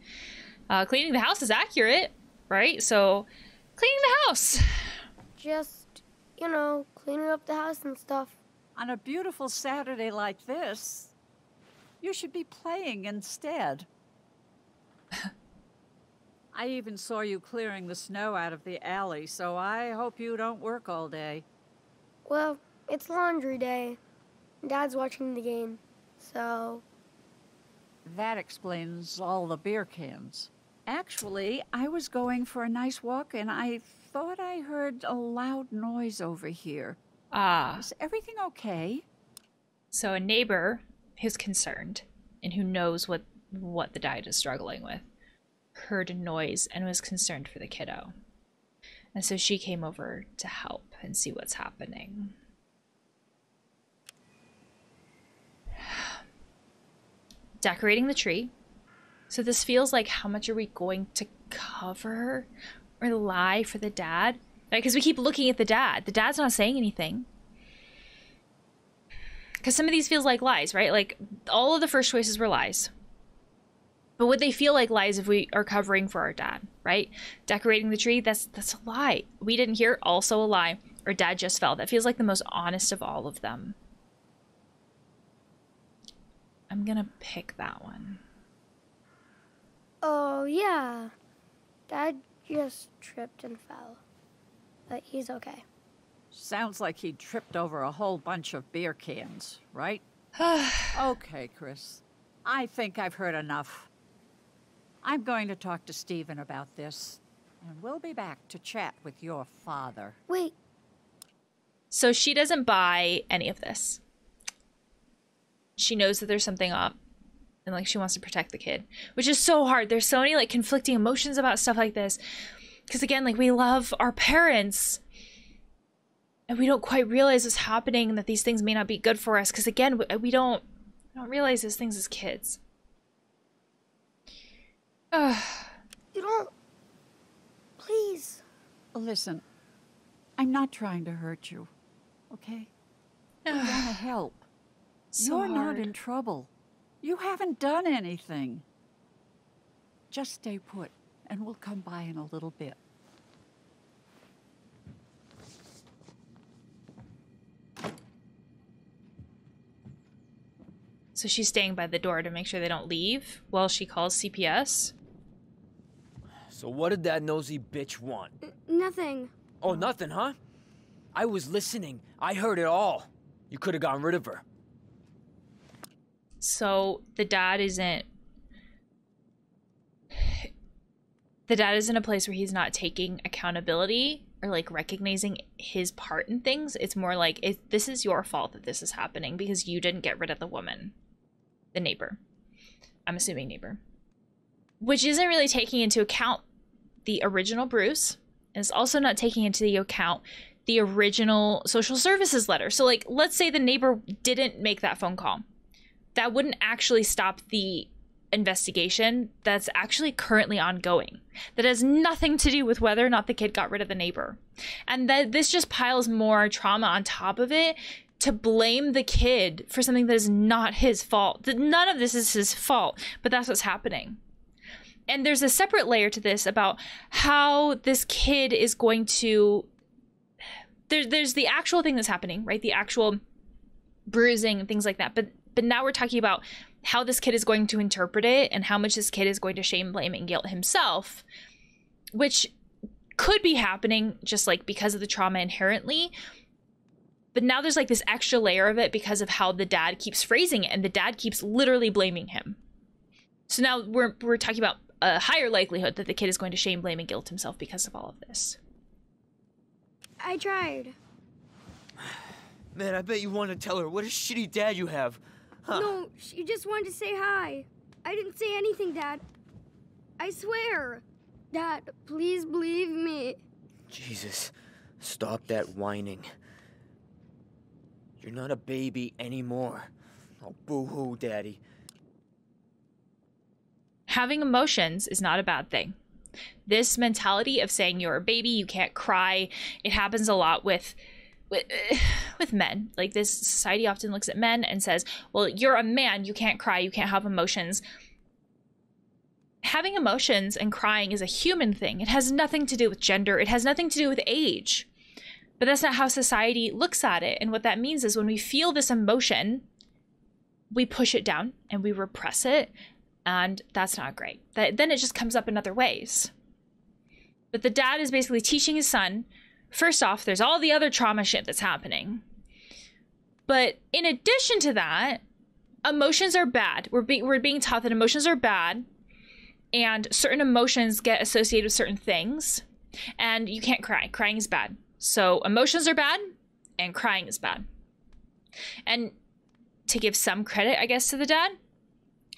Cleaning the house is accurate, right? So, cleaning the house.
Just, cleaning up the house and stuff.
On a beautiful Saturday like this, you should be playing instead. I even saw you clearing the snow out of the alley, so I hope you don't work all day.
Well, it's laundry day. Dad's watching the game, so...
That explains all the beer cans. Actually, I was going for a nice walk and I thought I heard a loud noise over here.
Ah.
Is everything okay?
So a neighbor who's concerned and who knows what the dad is struggling with heard a noise and was concerned for the kiddo. And so she came over to help and see what's happening. Decorating the tree. So this feels like, how much are we going to cover or lie for the dad? Right? Because we keep looking at the dad. The dad's not saying anything. Because some of these feels like lies, right? Like, all of the first choices were lies. But would they feel like lies if we are covering for our dad, right? Decorating the tree, that's a lie. We didn't hear, also a lie. Or dad just fell. That feels like the most honest of all of them. I'm gonna pick that one.
Oh, yeah. Dad just tripped and fell. But he's okay.
Sounds like he tripped over a whole bunch of beer cans, right? Okay, Chris. I think I've heard enough. I'm going to talk to Stephen about this, and we'll be back to chat with your father.
Wait.
So she doesn't buy any of this. She knows that there's something up, and like she wants to protect the kid, which is so hard. There's so many like conflicting emotions about stuff like this, because again, like, we love our parents, and we don't quite realize what's happening, and that these things may not be good for us, because again, we don't realize these things as kids.
You don't... Please.
Listen, I'm not trying to hurt you, okay? I want to help.
So
You're not
hard.
in trouble. You haven't done anything. Just stay put, and we'll come by in a little bit.
So she's staying by the door to make sure they don't leave while she calls CPS.
So what did that nosy bitch want?
Nothing.
Oh, nothing, huh? I was listening. I heard it all. You could have gotten rid of her.
So the dad isn't in a place where he's not taking accountability or like recognizing his part in things. It's more like, this is your fault that this is happening because you didn't get rid of the woman. The neighbor. I'm assuming neighbor. Which isn't really taking into account the original Bruce. And it's also not taking into the account the original social services letter. So like, let's say the neighbor didn't make that phone call. That wouldn't actually stop the investigation that's actually currently ongoing. That has nothing to do with whether or not the kid got rid of the neighbor. And that this just piles more trauma on top of it to blame the kid for something that is not his fault. That none of this is his fault, but that's what's happening. And there's a separate layer to this about how this kid is going to... There's the actual thing that's happening, right? The actual bruising and things like that. But now we're talking about how this kid is going to interpret it and how much this kid is going to shame, blame, and guilt himself, which could be happening just like because of the trauma inherently. But now there's like this extra layer of it because of how the dad keeps phrasing it, and the dad keeps literally blaming him. So now we're talking about a higher likelihood that the kid is going to shame, blame, and guilt himself because of all of this.
I tried.
Man, I bet you wanted to tell her what a shitty dad you have. Huh.
No, she just wanted to say hi. I didn't say anything, Dad. I swear. Dad, please believe me.
Jesus, stop that whining. You're not a baby anymore. Oh, boo-hoo, Daddy.
Having emotions is not a bad thing. This mentality of saying you're a baby, you can't cry, it happens a lot with men. Like, this society often looks at men and says, well, you're a man, you can't cry, you can't have emotions. Having emotions and crying is a human thing. It has nothing to do with gender. It has nothing to do with age. But that's not how society looks at it. And what that means is when we feel this emotion, we push it down and we repress it. And that's not great. Then it just comes up in other ways. But the dad is basically teaching his son, first off, there's all the other trauma shit that's happening. But in addition to that, emotions are bad. We're being taught that emotions are bad, and certain emotions get associated with certain things, and you can't cry. Crying is bad. So emotions are bad, and crying is bad. And to give some credit, I guess, to the dad,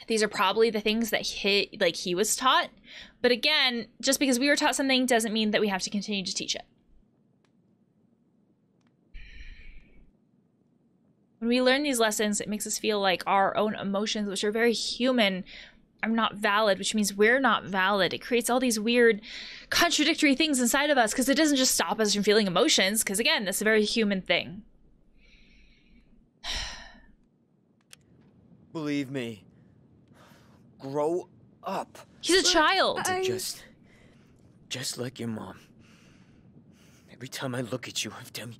these are probably the things that he was taught. But again, just because we were taught something doesn't mean that we have to continue to teach it. When we learn these lessons, it makes us feel like our own emotions, which are very human, I'm not valid, which means we're not valid. It creates all these weird contradictory things inside of us because it doesn't just stop us from feeling emotions, because again, that's a very human thing.
Believe me. Grow up.
He's a child.
Just like your mom. Every time I look at you, every time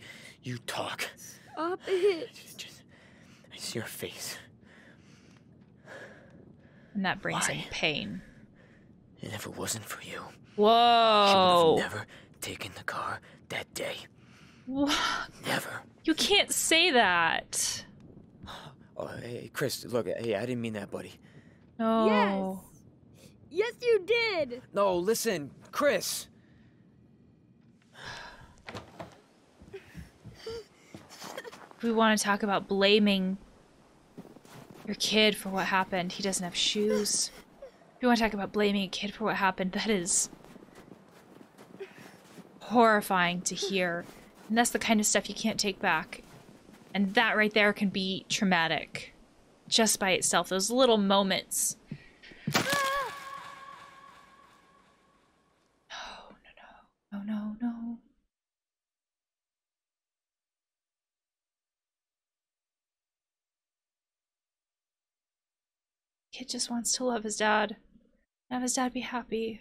you talk.
Stop it.
I see your face.
And that brings him pain.
And if it wasn't for you,
whoa,
she would have never taken the car that day.
What?
Never.
You can't say that.
Oh, hey, Chris, look, hey, I didn't mean that, buddy.
No.
Yes, you did.
No, listen, Chris.
If we want to talk about blaming your kid for what happened, he doesn't have shoes. If you want to talk about blaming a kid for what happened, that is horrifying to hear. And that's the kind of stuff you can't take back. And that right there can be traumatic. Just by itself, those little moments. No. Kid just wants to love his dad. Have his dad be happy.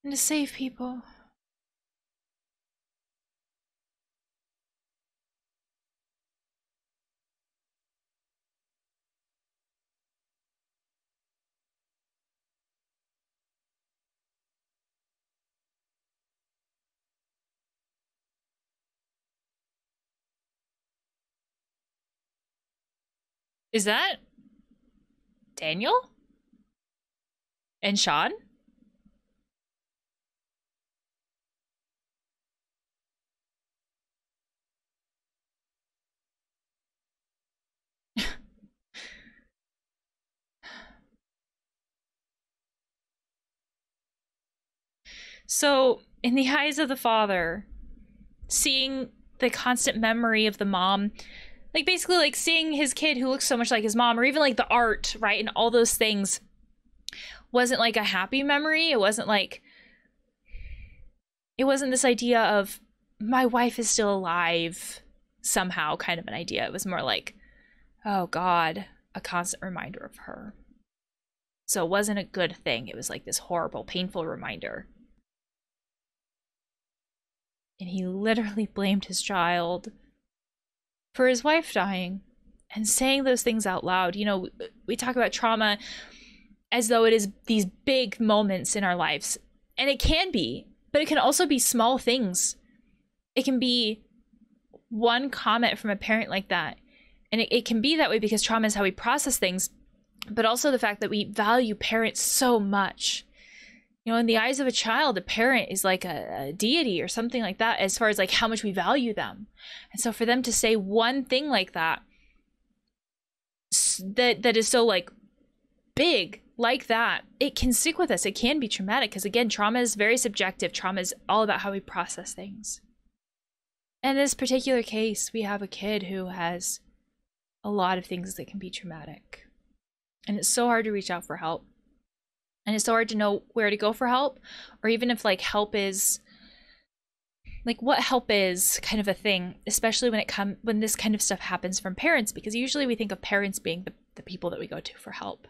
And to save people. Is that Daniel? And Sean? So, in the eyes of the father, seeing the constant memory of the mom, like basically like seeing his kid who looks so much like his mom, or even like the art, right, and all those things, wasn't like a happy memory. It wasn't this idea of my wife is still alive somehow kind of an idea. It was more like, oh God, a constant reminder of her. So it wasn't a good thing. It was like this horrible, painful reminder. And he literally blamed his child for his wife dying and saying those things out loud. You know, we talk about trauma as though it is these big moments in our lives. And it can be, but it can also be small things. It can be one comment from a parent like that. And it can be that way because trauma is how we process things, but also the fact that we value parents so much. You know, in the eyes of a child, a parent is like a deity or something like that, as far as like how much we value them. And so for them to say one thing like that, that is so like big like that, it can stick with us. It can be traumatic because again, trauma is very subjective. Trauma is all about how we process things. In this particular case, we have a kid who has a lot of things that can be traumatic. And it's so hard to reach out for help. And it's so hard to know where to go for help, or even if like help is, like what help is kind of a thing, especially when this kind of stuff happens from parents, because usually we think of parents being the people that we go to for help.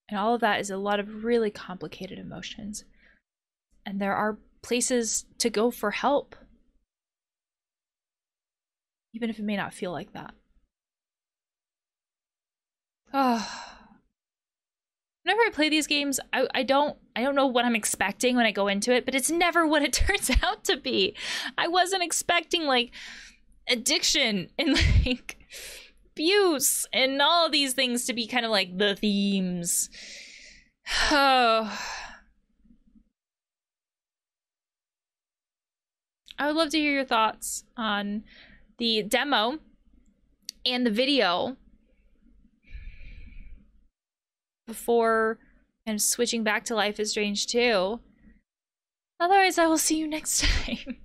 And all of that is a lot of really complicated emotions. And there are places to go for help, even if it may not feel like that. Oh. Whenever I play these games, I don't know what I'm expecting when I go into it, but it's never what it turns out to be. I wasn't expecting like addiction and like abuse and all these things to be kind of like the themes. Oh. I would love to hear your thoughts on the demo and the video before And switching back to Life is Strange 2. Otherwise, I will see you next time.